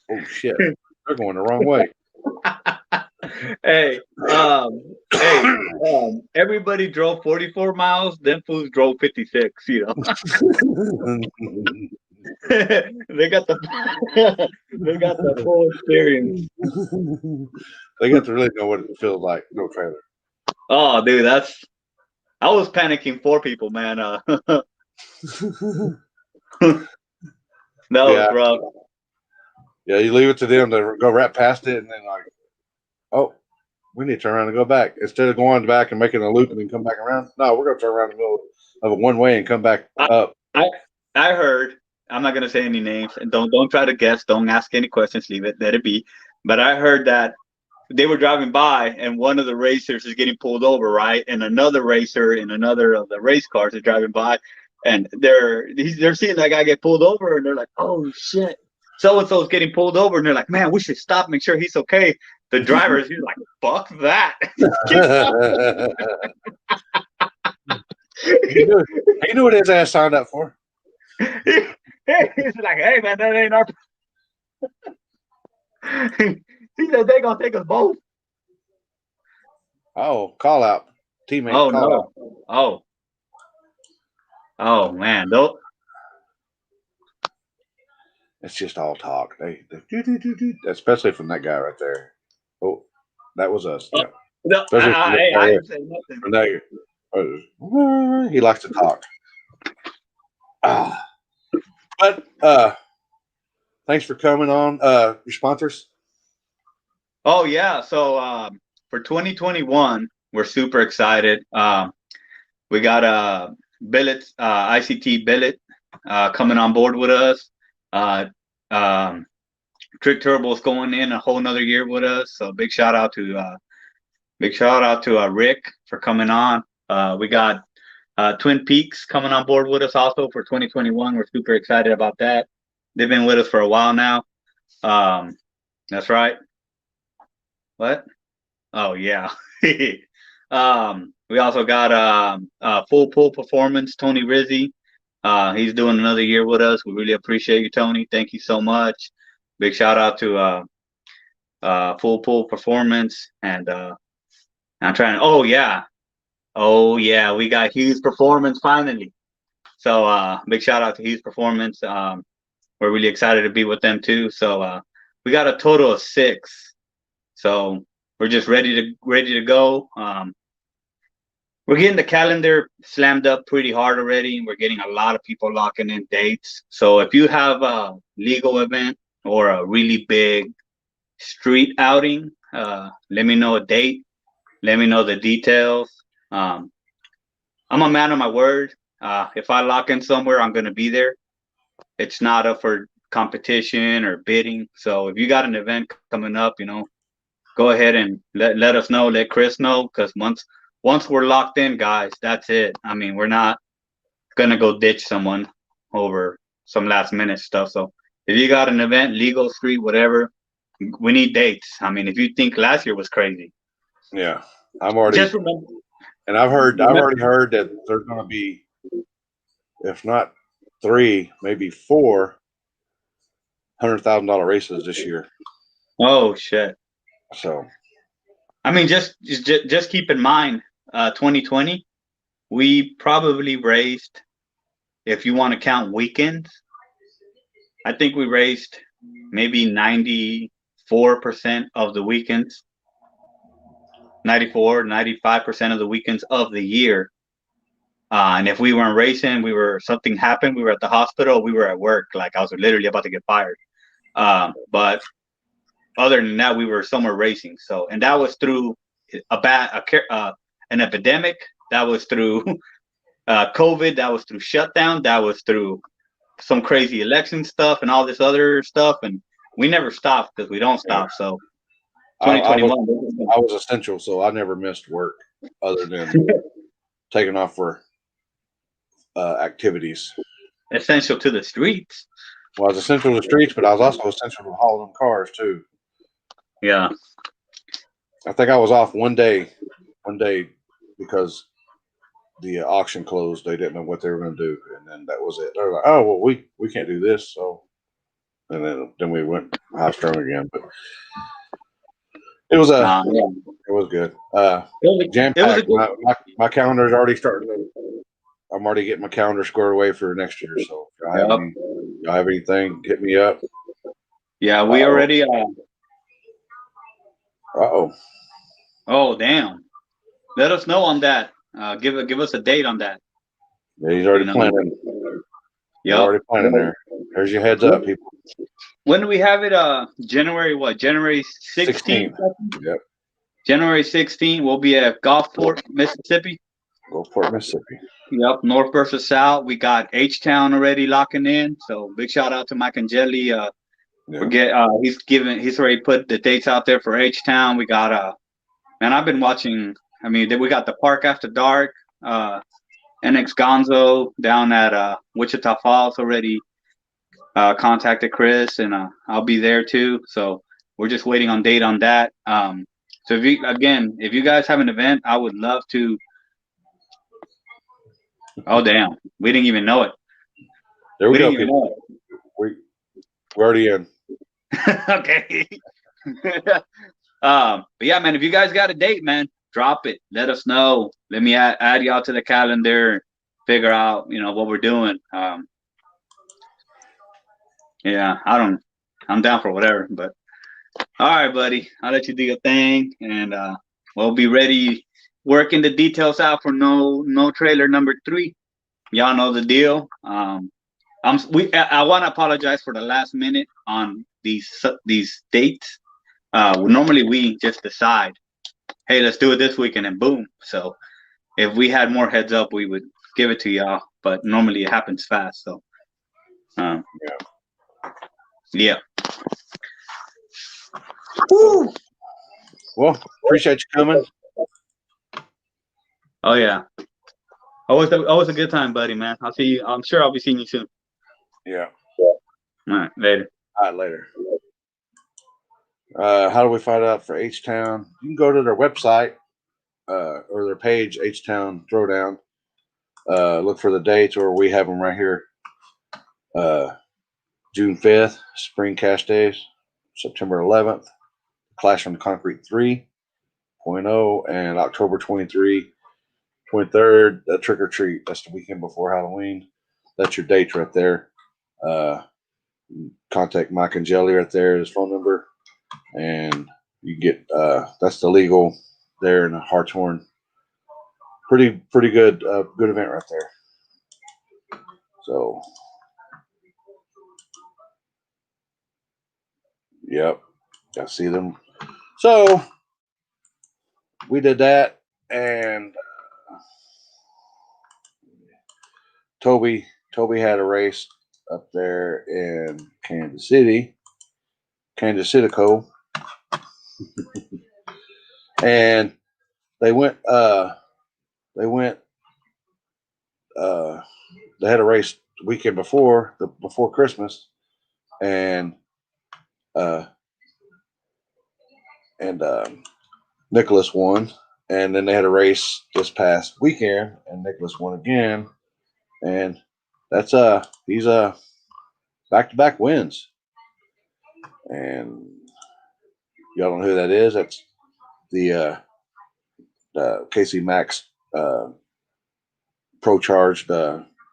"Oh shit, they're going the wrong way." Hey, um, hey, everybody drove 44 miles. Then fools drove 56. You know, they got the they got the full experience. They got to really know what it feels like. No trailer. Oh, dude, I was panicking for people, man. That was Yeah, rough. yeah. You leave it to them to go right past it, and then like, oh, we need to turn around and go back instead of going back and making a loop and then come back around. No, we're gonna turn around in the middle of a one way and come back up. I I heard. I'm not gonna say any names, and don't try to guess. Don't ask any questions. Leave it. Let it be. But I heard that they were driving by, and one of the racers is getting pulled over, right? And another racer in another of the race cars is driving by, and they're seeing that guy get pulled over, and they're like, "Oh shit!" So and so's getting pulled over, and they're like, "Man, we should stop, make sure he's okay." The driver, he's like, "Fuck that!" He knew what his ass signed up for. He's like, "Hey man, that ain't our." He said they gonna take us both. Oh, call out. Teammates Oh call out. no! Oh man! Though. It's just all talk. They especially from that guy right there. Oh, that was us. Yeah. No, Especially from hey, I that, didn't say nothing. from that, he likes to talk. But thanks for coming on. Your sponsors. Oh yeah, so for 2021, we're super excited. We got Billet, ICT Billet, coming on board with us. Um, Trick Turbo's going in a whole nother year with us. So big shout out to Rick for coming on. We got Twin Peaks coming on board with us also for 2021. We're super excited about that. They've been with us for a while now. That's right. What? Oh yeah. We also got Full Pool Performance, Tony Rizzi. He's doing another year with us. We really appreciate you, Tony. Thank you so much. Big shout out to Full Pool Performance, and I'm trying. Oh yeah, we got Hughes Performance finally. So big shout out to Hughes Performance. We're really excited to be with them too. So we got a total of 6. So we're just ready to go. We're getting the calendar slammed up pretty hard already, and we're getting a lot of people locking in dates. So if you have a legal event or a really big street outing, let me know a date. Let me know the details. I'm a man of my word. If I lock in somewhere, I'm gonna be there. It's not up for competition or bidding. So if you got an event coming up, go ahead and let us know. Let Chris know, because once we're locked in, guys, that's it. I mean, we're not gonna go ditch someone over some last minute stuff. So if you got an event, legal, street, whatever, we need dates. I mean, if you think last year was crazy, Yeah, I'm already. just remember. And I've already heard that there's going to be, if not 3, maybe 4 $100,000 races this year. Oh shit! So I mean, just keep in mind, 2020, we probably raised, if you want to count weekends, I think we raised maybe 94% of the weekends, 95% of the weekends of the year. And if we weren't racing, something happened, we were at the hospital, we were at work, like I was literally about to get fired. But other than that, we were somewhere racing. So, and that was through an epidemic. That was through COVID. That was through shutdown. That was through some crazy election stuff and all this other stuff. And we never stopped because we don't stop. So, 2021. I was essential, so I never missed work other than taking off for activities. Essential to the streets. Well, I was essential to the streets, but I was also essential to hauling them cars too. Yeah. I think I was off one day because the auction closed. They didn't know what they were going to do, and then that was it. They were like, "Oh, well, we can't do this." So, and then we went high strung again. But It was Yeah. it was good. Jam It was a packed. good. My calendar's already starting to. I'm already getting my calendar squared away for next year. So if Yep. y'all have anything, hit me up. Yeah, we Uh-oh. already. Oh, Oh, damn. Let us know on that. Give us a date on that. yeah, he's already You know. planning. You're Yep. already planning there. There's your heads up, people. When do we have it? January what? January 16th? 16th. Yep. January 16th. We'll be at Gulfport, Mississippi. Gulfport, Mississippi. Yep. North versus South. We got H-Town already locking in. So big shout out to Mike and Jelly. He's already put the dates out there for H-Town. We got man, I've been watching. I mean, we got the Park After Dark. NX Gonzo down at Wichita Falls already contacted Chris, and I'll be there too. So we're just waiting on date on that. So if you guys have an event, I would love to. Oh damn, we didn't even know it. There we go, Didn't even people. know We're already in. it. Okay. But yeah, man, if you guys got a date, man, drop it. Let us know. Let me add y'all to the calendar. Figure out, what we're doing. Yeah, I'm down for whatever. But all right, buddy, I'll let you do your thing, and we'll be ready working the details out for no trailer number 3. Y'all know the deal. I want to apologize for the last minute on these dates. Normally we just decide, hey, let's do it this weekend, and boom. So if we had more heads up, we would give it to y'all. But normally it happens fast. So yeah. Woo! Well, appreciate you coming. Oh yeah. Always a good time, buddy, man. I'll see you. I'm sure I'll be seeing you soon. Yeah. All right, later. All right, later. How do we find out for H-Town? You can go to their website or their page, H-Town Throwdown. Look for the dates, or we have them right here. June 5th, Spring Cash Days. September 11th, Clash on Concrete 3.0, and October 23rd, Trick or Treat. That's the weekend before Halloween. That's your dates right there. Contact Mike and Jelly right there, his phone number, and you get that's the legal there in Hartshorn. Pretty good good event right there. So yep, I see them. So we did that, and Toby had a race up there in Kansas City, and they went. They had a race the weekend before Christmas, and Nicholas won. And then they had a race this past weekend, and Nicholas won again. And that's he's back-to-back wins. And y'all don't know who that is? That's the Casey Max Pro Charged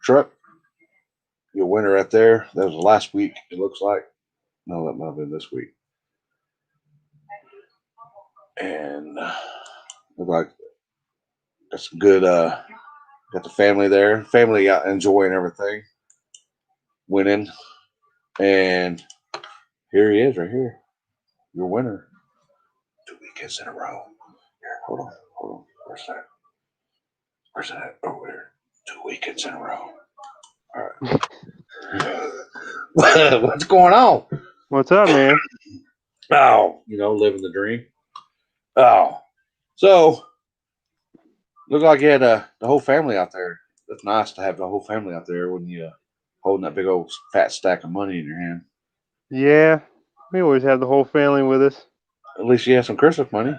truck. Your winner right there. That was last week, it looks like. No, that might have been this week. And look like got some good got the family there. Family out enjoying everything. Winning. And here he is right here. Your winner. 2 weekends in a row. Here, hold on. Where's that? Over there. 2 weekends in a row. All right. What's going on? What's up, man? Oh, living the dream. Oh, so looked like you had the whole family out there. It's nice to have the whole family out there when you holding that big old fat stack of money in your hand. Yeah, we always have the whole family with us. At least you have some Christmas money.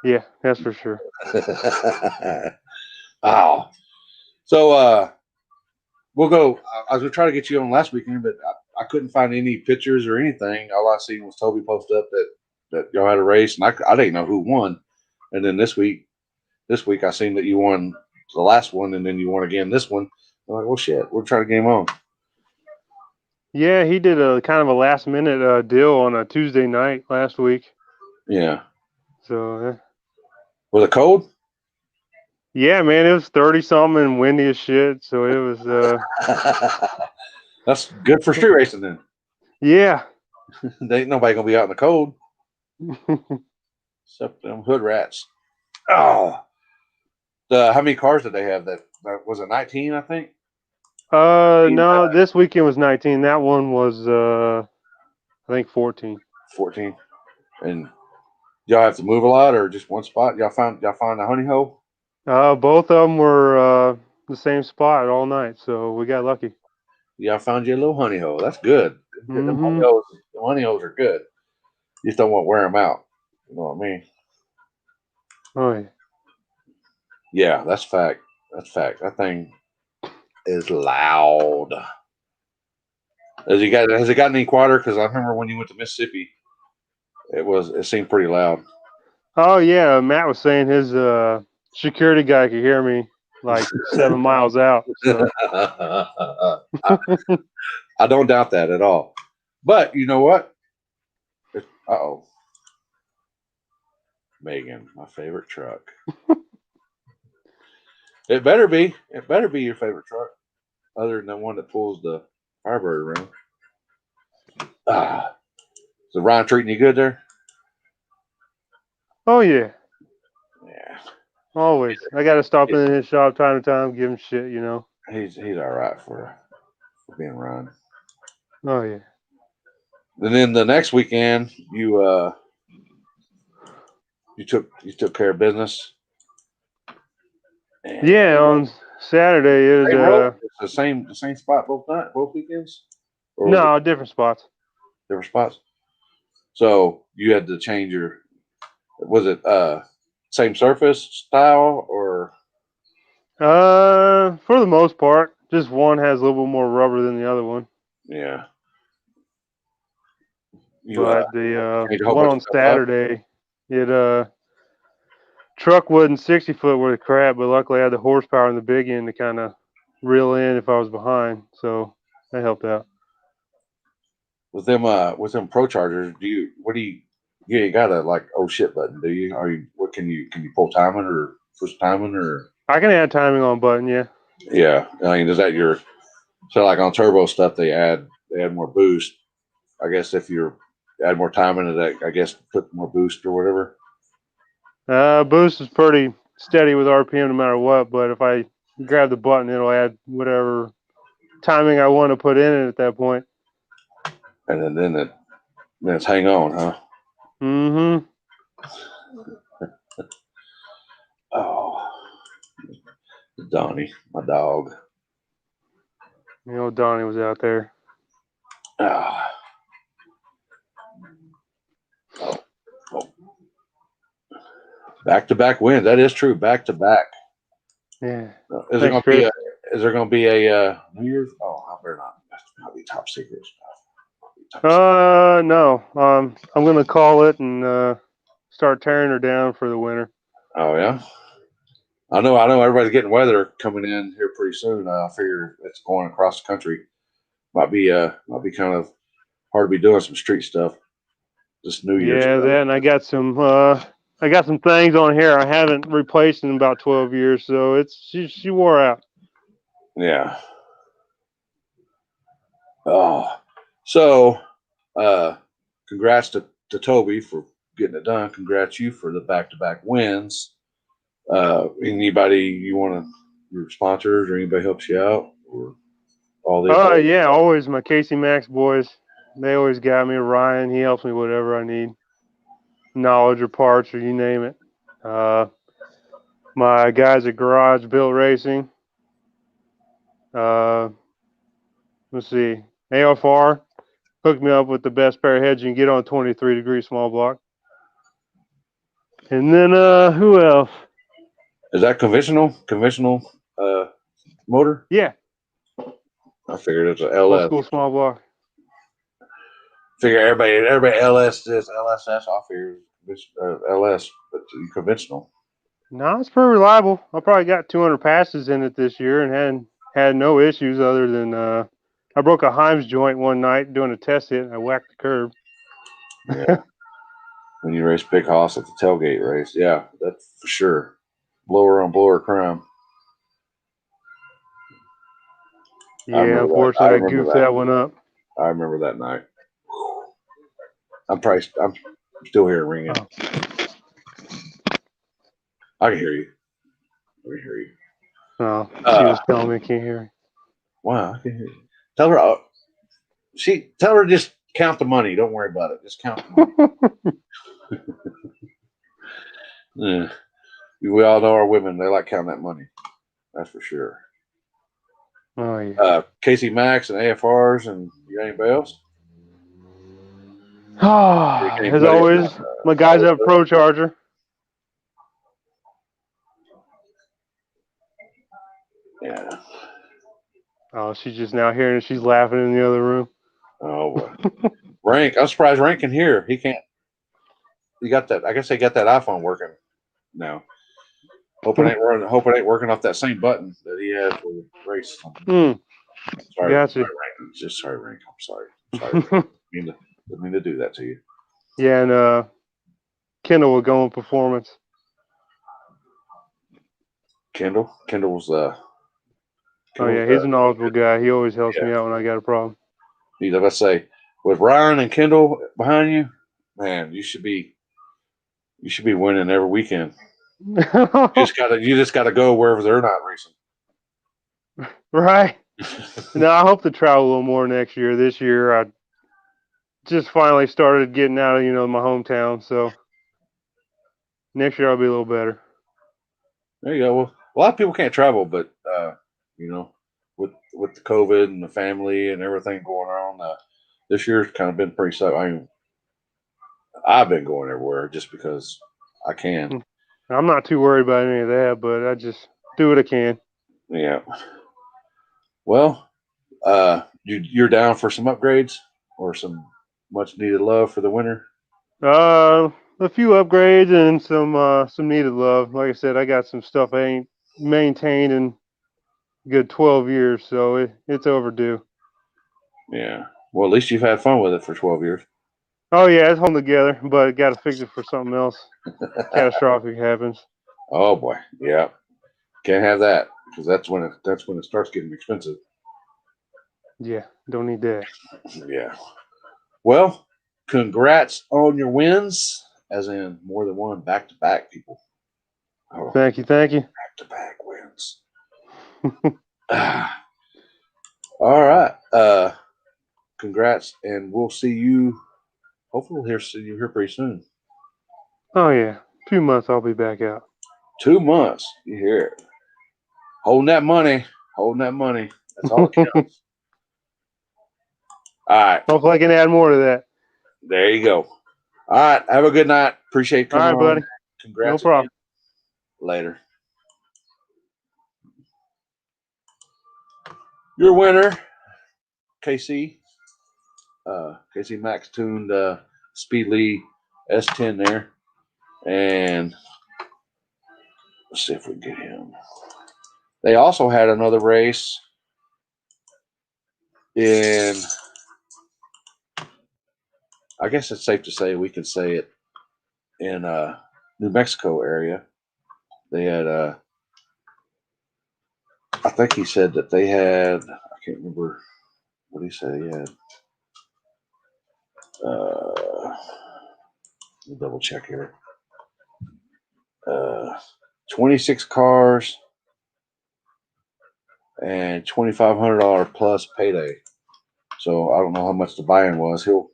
Yeah, that's for sure. Oh, so we'll go. I was gonna try to get you on last weekend, but I couldn't find any pictures or anything. All I seen was Toby post up that that y'all had a race, and I didn't know who won. And then this week I seen that you won the last one, and then you won again this one. I'm like, well, shit, we're trying to game on. Yeah, he did a kind of a last minute deal on a Tuesday night last week. Yeah. So Was it cold? yeah, man, it was 30 something and windy as shit. So it was That's good for street racing then. yeah. There ain't nobody gonna be out in the cold except them hood rats. Oh, how many cars did they have? That was it 19, I think. No, this weekend was 19. That one was I think 14. 14. And y'all have to move a lot or just one spot? Y'all find a honey hole? Both of them were the same spot all night, so we got lucky. Y'all found you a little honey hole. That's good. Them honey holes are good. You just don't want to wear them out. You know what I mean? Oh yeah. Yeah, that's fact. That's fact. That thing is loud. Has it gotten any quieter? Because I remember when you went to Mississippi, it seemed pretty loud. Oh yeah, Matt was saying his security guy could hear me like 7 miles out. So. I don't doubt that at all. But you know what? Uh-oh. Megan, my favorite truck. It better be. It better be your favorite truck. Other than the one that pulls the Firebird around. So Ryan treating you good there? Oh yeah, Yeah. always. I got to stop in his shop time to time, give him shit, you know. He's all right for being Ryan. Oh yeah. And then the next weekend, you took care of business. And Yeah, on Saturday it was it's the same spot both weekends. Or was no different spots. it different spots? So you had to change your. Was it same surface style or? For the most part, just one has a little bit more rubber than the other one. Yeah. But the changed a whole one bunch on of stuff up? Saturday, it truck wasn't 60 foot worth of crap, but luckily I had the horsepower in the big end to kind of reel in if I was behind, so that helped out. With them Pro Chargers, you ain't got a like oh shit button, do you? What can you pull timing or push timing or? I can add timing on button, yeah. Yeah, I mean, is that so like on turbo stuff they add more boost. I guess if you add more timing to that, I guess put more boost or whatever. Boost is pretty steady with RPM no matter what, but if I grab the button, it'll add whatever timing I want to put in it at that point. And then it's hang on, huh? Mm-hmm. Oh, Donnie, my dog. You know, Donnie was out there. Oh. Back-to-back wins. That is true. Back-to-back. Yeah. Is there going to be a New Year's? Oh, I better not. That's not be top secret stuff. No. I'm gonna call it and start tearing her down for the winter. Oh yeah. I know. Everybody's getting weather coming in here pretty soon. I figure it's going across the country. Might be kind of hard to be doing some street stuff. This New Year's. Yeah, that, and I got some things on here I haven't replaced in about 12 years, so she wore out. Yeah. Oh, so congrats to Toby for getting it done. Congrats you for the back-to-back wins. Anybody you want to, your sponsors or anybody helps you out or all the? Oh yeah, always my Casey Max boys. They always got me. Ryan, he helps me whatever I need, knowledge or parts or you name it. My guys at Garage Built Racing. Let's see, AFR hooked me up with the best pair of heads you can get on a 23-degree small block. And then who else? Is that conventional motor? Yeah, I figured it's an old LS. school small block. Figure everybody LS this, LSS off here, LS, but conventional. No, it's pretty reliable. I probably got 200 passes in it this year and hadn't had no issues other than I broke a Himes joint one night doing a test hit and I whacked the curb. Yeah. When you race Big Hoss at the tailgate race, yeah, that's for sure. Blower on blower crime. Yeah, unfortunately, I remember goofed that one up. I remember that night. I'm still here ringing. Oh. I can hear you. I can hear you. Oh, she was telling me I can't hear. Wow, I can hear you. Tell her tell her just count the money. Don't worry about it. Just count the money. Yeah. We all know our women, they like counting that money. That's for sure. Oh yeah. Casey Max and AFRs, and you got anybody else? As always, my guys have Pro Charger. Yeah. Oh, she's just now hearing it. She's laughing in the other room. Oh, boy. Rank. I'm surprised Rank can hear. He can't. You got that. I guess they got that iPhone working now. Hope it ain't working off that same button that he had for the race. Sorry, Gotcha. sorry, Rank. Just sorry, Rank. I'm sorry. Didn't mean to do that to you. Yeah, and Kendall will go in performance. Kendall's Oh yeah, he's a knowledgeable guy. He always helps me out when I got a problem. Let's say with Ryan and Kendall behind you, man, you should be winning every weekend. You just gotta go wherever they're not racing. Right. No, I hope to travel a little more next year. This year, I just finally started getting out of my hometown, so next year I'll be a little better. There you go. Well, a lot of people can't travel, but with the COVID and the family and everything going on, this year's kind of been pretty slow. I mean, I've been going everywhere just because I can. I'm not too worried about any of that, but I just do what I can. Yeah. Well, you're down for some upgrades or some much needed love for the winter? A few upgrades and some needed love. Like I said, I got some stuff I ain't maintained in a good 12 years, so it's overdue. Yeah. Well, at least you've had fun with it for 12 years. Oh yeah, it's holding together, but got to fix it for something else. Catastrophic happens. Oh boy, yeah. Can't have that because that's when it starts getting expensive. Yeah, don't need that. Yeah. Well, congrats on your wins, as in more than one back-to-back, people. Oh, Thank you. back-to-back wins. All right. Congrats, and we'll see you. Hopefully, we'll see you here pretty soon. Oh yeah, 2 months I'll be back out. 2 months. You hear it? Holding that money. That's all that counts. All right. Hopefully I can add more to that. There you go. All right. Have a good night. Appreciate coming All right, buddy. Congrats. No problem. Again. Later. Your winner, KC. KC Max tuned Speedly S10 there. And let's see if we can get him. They also had another race in, I guess it's safe to say, we can say it, in New Mexico area. They had, I think he said that they had, I can't remember what he said he had. Let me double check here. 26 cars and $2,500 plus payday. So I don't know how much the buy-in was. He'll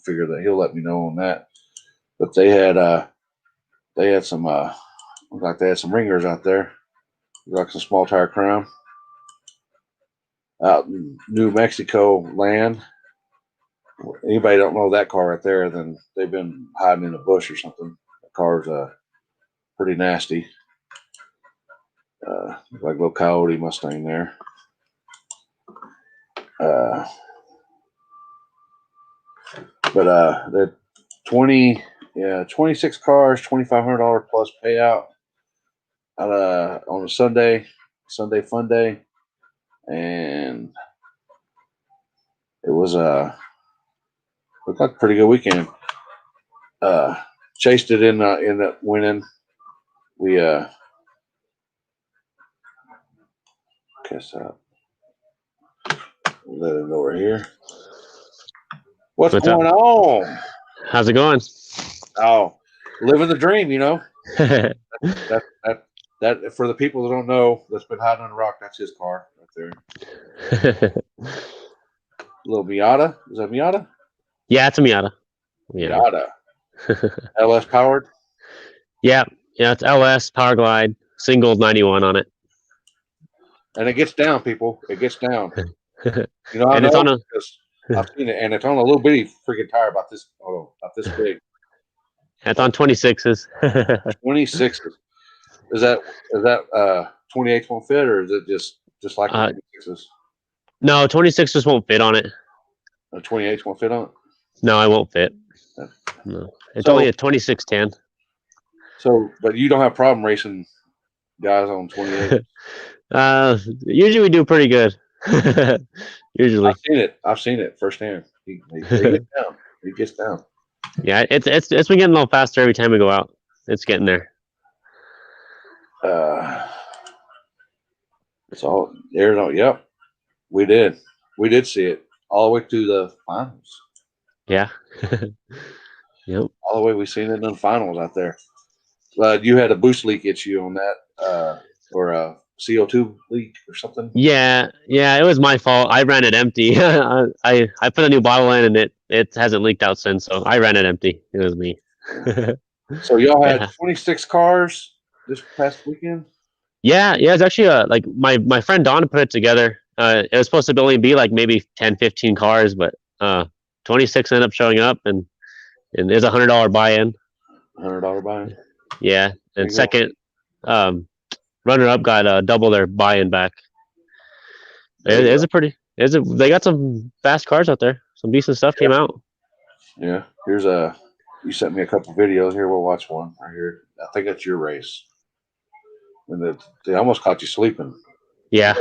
figure that. He'll let me know on that. But they had some looked like they had some ringers out there. Like some small tire crown out in New Mexico land. Anybody don't know that car right there, then they've been hiding in a bush or something. The car's pretty nasty. Like little Coyote Mustang there. But the 26 cars, $2,500 plus payout on a Sunday fun day, and it was looked like a pretty good weekend. Chased it in up winning. We guess let it know we're here. What's What's going on? How's it going? Oh, living the dream, you know. That for the people that don't know, that's been hiding on the rock. That's his car right there. Little Miata. Is that Miata? Yeah, it's a Miata. Yeah. Miata. LS powered. Yeah, it's LS Power Glide, single 91 on it. And it gets down, people. It gets down. You know, And it's on a because I've seen it, and it's on a little bitty freaking tire about this big. it's on 26s. 26. Is that 28s won't fit, or is it just like the 26s? No, 26s won't fit on it. The 28s won't fit on it. No, it won't fit. No, it's only a 2610. So, but you don't have problem racing guys on 28. Usually we do pretty good. Usually, I've seen it firsthand. He gets down. He gets down. yeah, it's been getting a little faster every time we go out. It's getting there. It's all Arizona. Yep, we did see it all the way to the finals. Yeah. Yep. All the way we seen it in the finals out there. You had a boost leak issue on that, or a CO2 leak or something. Yeah, it was my fault. I ran it empty. I put a new bottle in, and it hasn't leaked out since. So I ran it empty. It was me. So y'all had 26 cars this past weekend. Yeah. It's actually like my friend Don put it together. It was supposed to only be like maybe 10, 15 cars, but 26 ended up showing up, and there's $100 buy-in. $100 buy-in. Yeah, and second, runner-up got double their buy-in back. They got some fast cars out there. Some decent stuff came out. Yeah, you sent me a couple videos here. We'll watch one right here. I think that's your race. And they almost caught you sleeping. Yeah.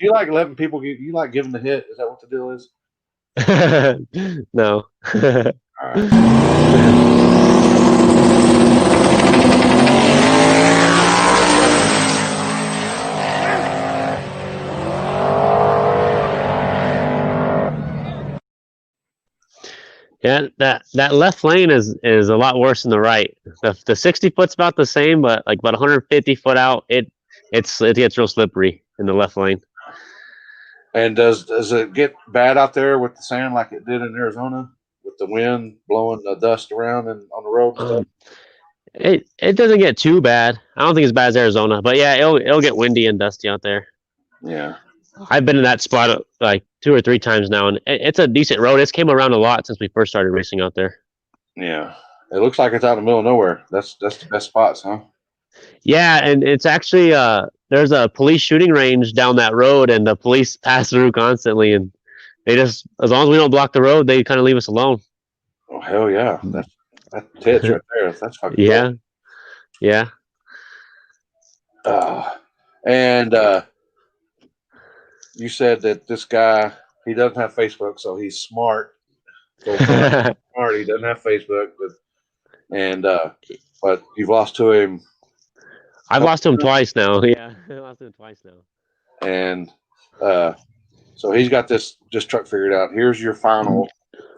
You like letting people you like giving the hit? Is that what the deal is? No. All right. Yeah, that left lane is a lot worse than the right. The 60 foot's about the same, but like about 150 foot out, it gets real slippery in the left lane. And does it get bad out there with the sand like it did in Arizona, with the wind blowing the dust around and on the road and stuff? It doesn't get too bad. I don't think it's bad as Arizona, but yeah, it'll get windy and dusty out there. Yeah. I've been in that spot like 2 or 3 times now, and it's a decent road. It's came around a lot since we first started racing out there. Yeah, it looks like it's out in the middle of nowhere. That's the best spots, huh? Yeah, and it's actually there's a police shooting range down that road, and the police pass through constantly, and they just, as long as we don't block the road, they kind of leave us alone. Oh hell yeah, that's tits right there. That's fucking yeah, cool. Yeah. And you said that this guy, he doesn't have Facebook, so he's smart. So smart, he doesn't have Facebook, but you've lost to him. I've lost to him twice now. Yeah, I lost to him twice now. And so he's got this truck figured out. Here's your final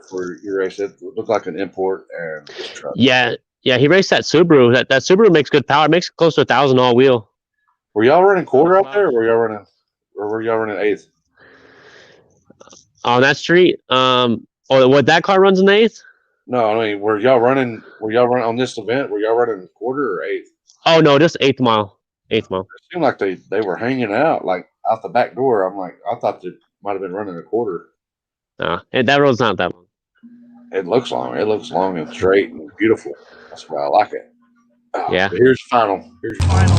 for your race. It looked like an import and this truck. Yeah, he raced that Subaru. That Subaru makes good power. It makes close to 1,000 all wheel. Were y'all running quarter out there, or were y'all running eighth? On that street? What that car runs in the eighth? No, I mean, were y'all running on this event? Were y'all running quarter or eighth? Oh no, just 8th mile. 8th mile. It seemed like they were hanging out like out the back door. I'm like, I thought they might have been running a quarter. No, that road's not that long. It looks long. It looks long and straight and beautiful. That's why I like it. Yeah. Here's your final. Here's your final.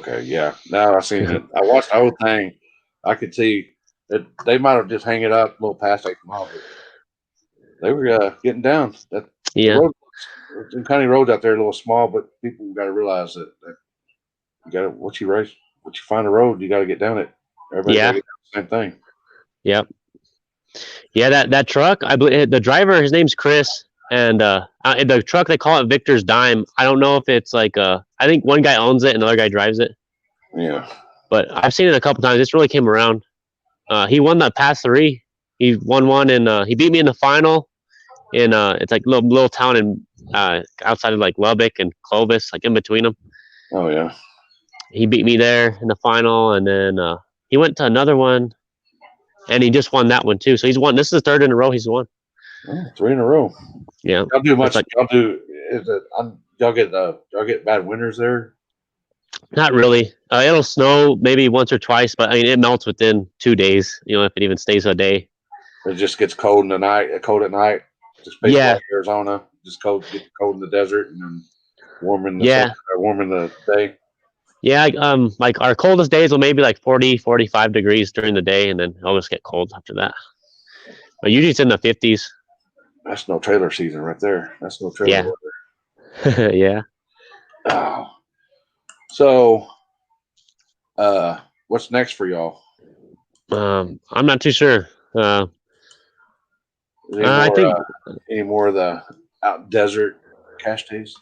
Okay, yeah. Now I seen it. I watched the whole thing. I could see that they might have just hang it up a little past 8th Mile, but they were getting down. That the Yeah. road, the county roads out there are a little small, but people got to realize that you got to once you find a road, you got to get down it. Everybody got Yeah. to get down the same thing. Yep. Yeah, that truck, I believe the driver, his name's Chris, and the truck they call it Victor's Dime. I don't know if it's like I think one guy owns it and another guy drives it, Yeah. but I've seen it a couple times. It's really came around. He won the past 3. He won one and he beat me in the final in it's like little town in outside of like Lubbock and Clovis, like in between them. Oh yeah. He beat me there in the final, and then he went to another one, and he just won that one too. So he's won. This is the 3rd in a row he's won. Oh, 3 in a row. Yeah. Y'all do much. like- Y'all do. Is it? Y'all get bad winters there. Not really. It'll snow maybe once or twice, but I mean it melts within 2 days. You know, if it even stays a day. It just gets cold in the night. Cold at night. Just basically Yeah. like Arizona. Just get cold in the desert and then warm in the Yeah. warm in the day. Yeah, like our coldest days will maybe like 40, 45 degrees during the day, and then it'll just get cold after that. But usually it's in the 50s. That's no trailer season right there. That's no trailer Yeah. weather. Yeah. Oh. So, what's next for y'all? I'm not too sure. Is any I more, think any more of the out desert cash days?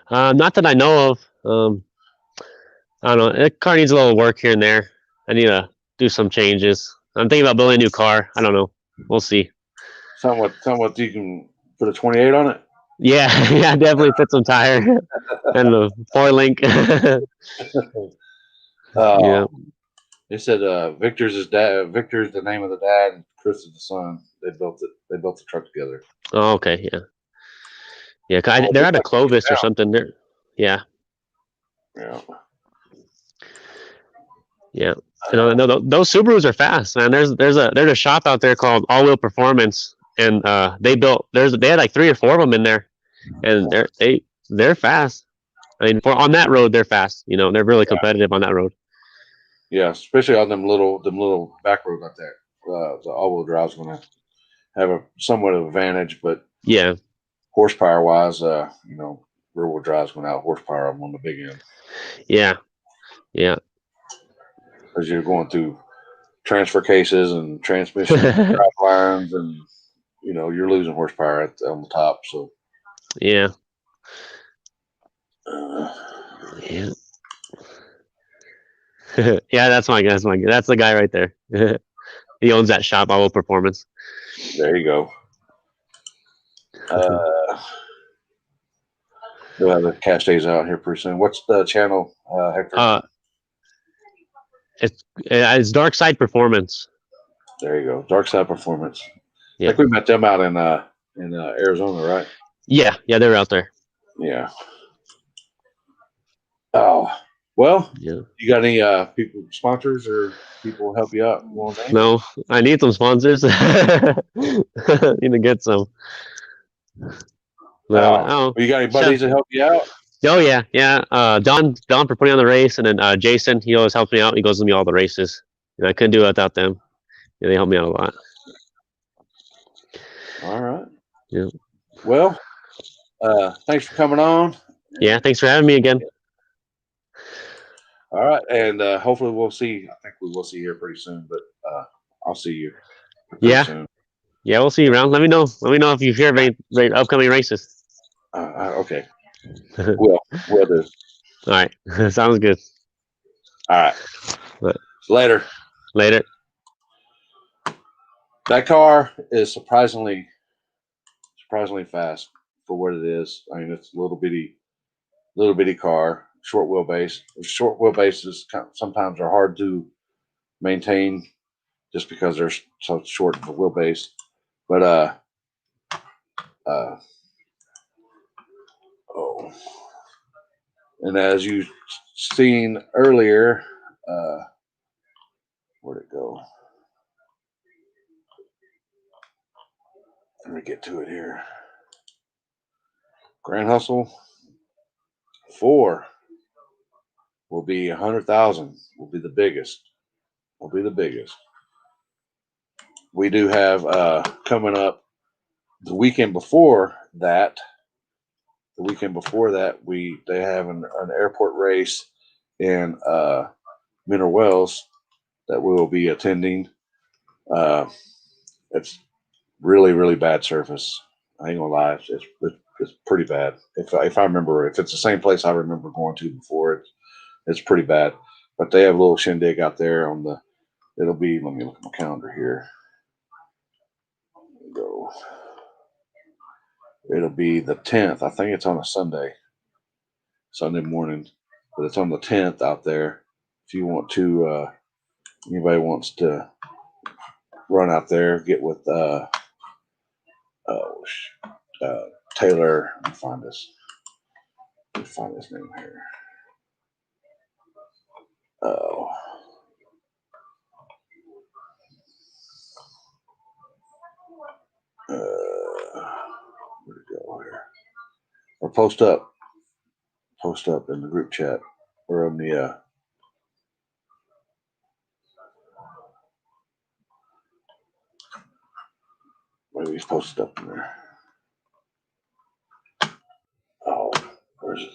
not that I know of. I don't know. The car needs a little work here and there. I need to do some changes. I'm thinking about building a new car. I don't know. We'll see. Somewhat you can put a 28 on it. Yeah, yeah, definitely fit some tire and the 4-link. Yeah. They said Victor's his dad. Victor's the name of the dad, and Chris is the son. They built it. They built the truck together. Oh, okay. Yeah. Yeah. 'Cause Well, they're it out of looks like you Clovis or can something. Yeah. Yeah. Yeah. You know, those Subarus are fast, man. There's a shop out there called All Wheel Performance, and they had like 3 or 4 of them in there, and they're fast. I mean, on that road, they're fast. You know, they're really competitive on that road. Yeah, especially on them little back roads like that. The all-wheel drive's going to have a somewhat of advantage, but Yeah. horsepower wise, rear-wheel drive's going to out horsepower on the big end Yeah. Yeah. because you're going through transfer cases and transmission drive lines, and you're losing horsepower on the top. So Yeah. uh, Yeah. Yeah, that's the guy right there. He owns that shop, All Wheel Performance. there you go. They'll have the cash days out here pretty soon. What's the channel, Hector? It's Dark Side Performance. There you go. Dark Side Performance. Yeah. I think we met them out in Arizona, right? Yeah, they're out there. Yeah. Oh, well, Yeah. you got any people sponsors or people help you out? No, I need some sponsors. Need to get some. Well, you got any buddies that help you out? Oh yeah. Don for putting on the race, and then Jason, he always helps me out. He goes to me all the races. I couldn't do it without them. Yeah, they help me out a lot. All right. Yeah. Well, thanks for coming on. Yeah, thanks for having me again. All right, and hopefully we'll see. I think we will see you here pretty soon, but I'll see you. Soon. Yeah, we'll see you around. Let me know. Let me know if you hear of any upcoming races. Okay. Will do. All right. Sounds good. All right. But, Later. That car is surprisingly fast for what it is. I mean, it's a little bitty car, short wheelbase. Short wheelbases sometimes are hard to maintain just because they're so short of a wheelbase. But and as you seen earlier, where'd it go? Let me get to it here. Grand Hustle 4 will be 100,000. Will be the biggest. Will be the biggest. We do have coming up the weekend before that. The weekend before that, they have an airport race in Mineral Wells that we will be attending. It's really, really bad surface. I ain't gonna lie, it's pretty bad. If I remember, if it's the same place I remember going to before, it's pretty bad. But they have a little shindig out there on the. It'll be. Let me look at my calendar here. Go. It'll be the 10th. I think it's on a Sunday morning, but it's on the 10th out there. If you want to, anybody wants to run out there, get with Taylor. Let me find this. Let me find his name here. Oh. Where'd it go here? Or post up in the group chat or on the maybe he's posted up in there. Oh, where's it?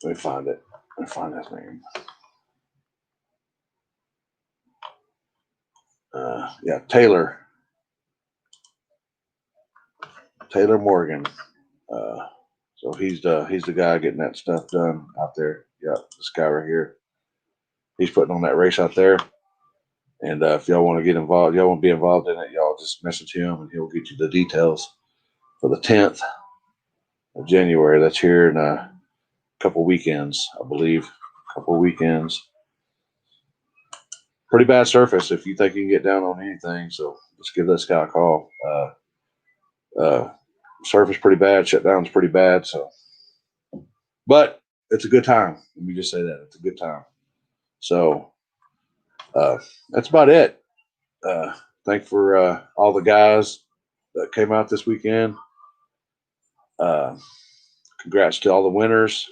Let me find it. Let me find his name. Yeah, Taylor Morgan. So he's the guy getting that stuff done out there. Yeah, this guy right here. He's putting on that race out there. And if y'all want to get involved, y'all want to be involved in it, y'all just message him and he'll get you the details for the 10th of January. That's here in a couple weekends, I believe. A couple weekends. Pretty bad surface if you think you can get down on anything. So let's give this guy a call. Surface pretty bad. Shutdown's pretty bad. So, but it's a good time. Let me just say that it's a good time. So that's about it. Thank for all the guys that came out this weekend. Congrats to all the winners.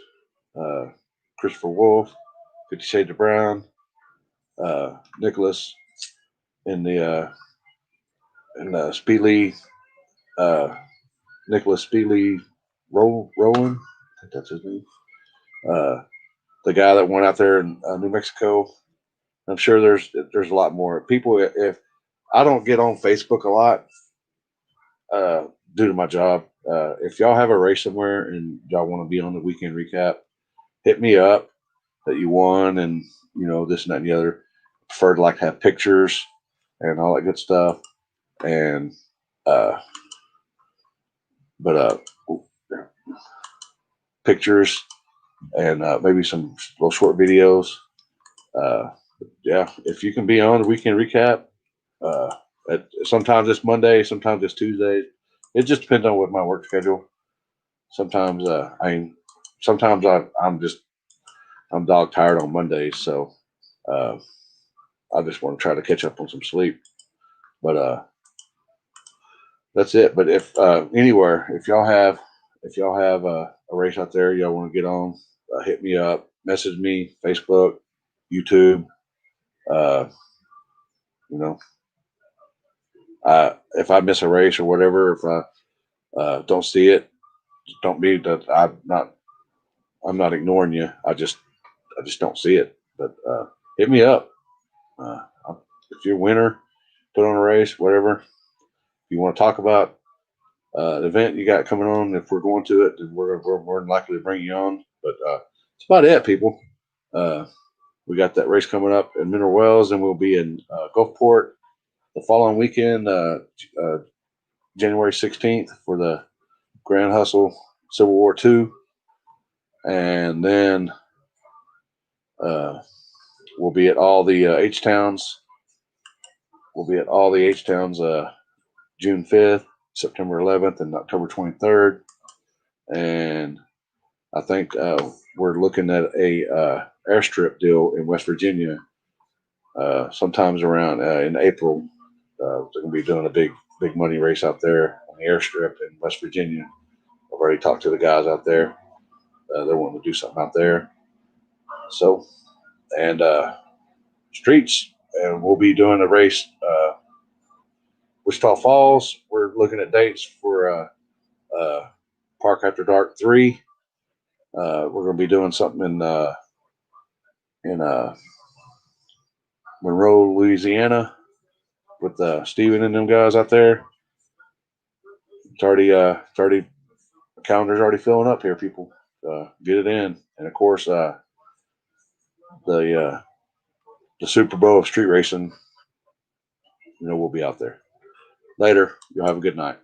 Christopher Wolf, 50 Shades of Brown, Nicholas in the Speedley, Nicholas Speedley Rowland. I think that's his name. The guy that went out there in New Mexico. I'm sure there's a lot more people. If I don't get on Facebook a lot due to my job, if y'all have a race somewhere and y'all want to be on the weekend recap, hit me up that you won and this and that and the other. Prefer to like have pictures and all that good stuff. And pictures and maybe some little short videos. Yeah, if you can be on the weekend recap, sometimes it's Monday, sometimes it's Tuesday. It just depends on what my work schedule. Sometimes I'm dog tired on Mondays, so I just want to try to catch up on some sleep. But that's it. But if anywhere, if y'all have a race out there y'all want to get on, hit me up, message me, Facebook, YouTube. If I miss a race or whatever, if I don't see it, don't be that I'm not ignoring you. I just don't see it. But hit me up. If you're a winner, put on a race, whatever. If you want to talk about the event you got coming on, if we're going to it, then we're more than likely to bring you on. But that's about it, people. We got that race coming up in Mineral Wells, and we'll be in Gulfport the following weekend, January 16th, for the Grand Hustle Civil War II. And then we'll be at all the H-Towns. We'll be at all the H-Towns June 5th, September 11th, and October 23rd. And I think we're looking at a airstrip deal in West Virginia sometimes around in April. They're going to be doing a big money race out there on the airstrip in West Virginia. I've already talked to the guys out there. They're wanting to do something out there. So and streets, and we'll be doing a race. Wichita Falls. We're looking at dates for Park After Dark 3. We're going to be doing something in Monroe, Louisiana, with Steven and them guys out there. It's already the calendar's already filling up here, people. Get it in, and of course, the Super Bowl of street racing. We'll be out there. Later. You'll have a good night.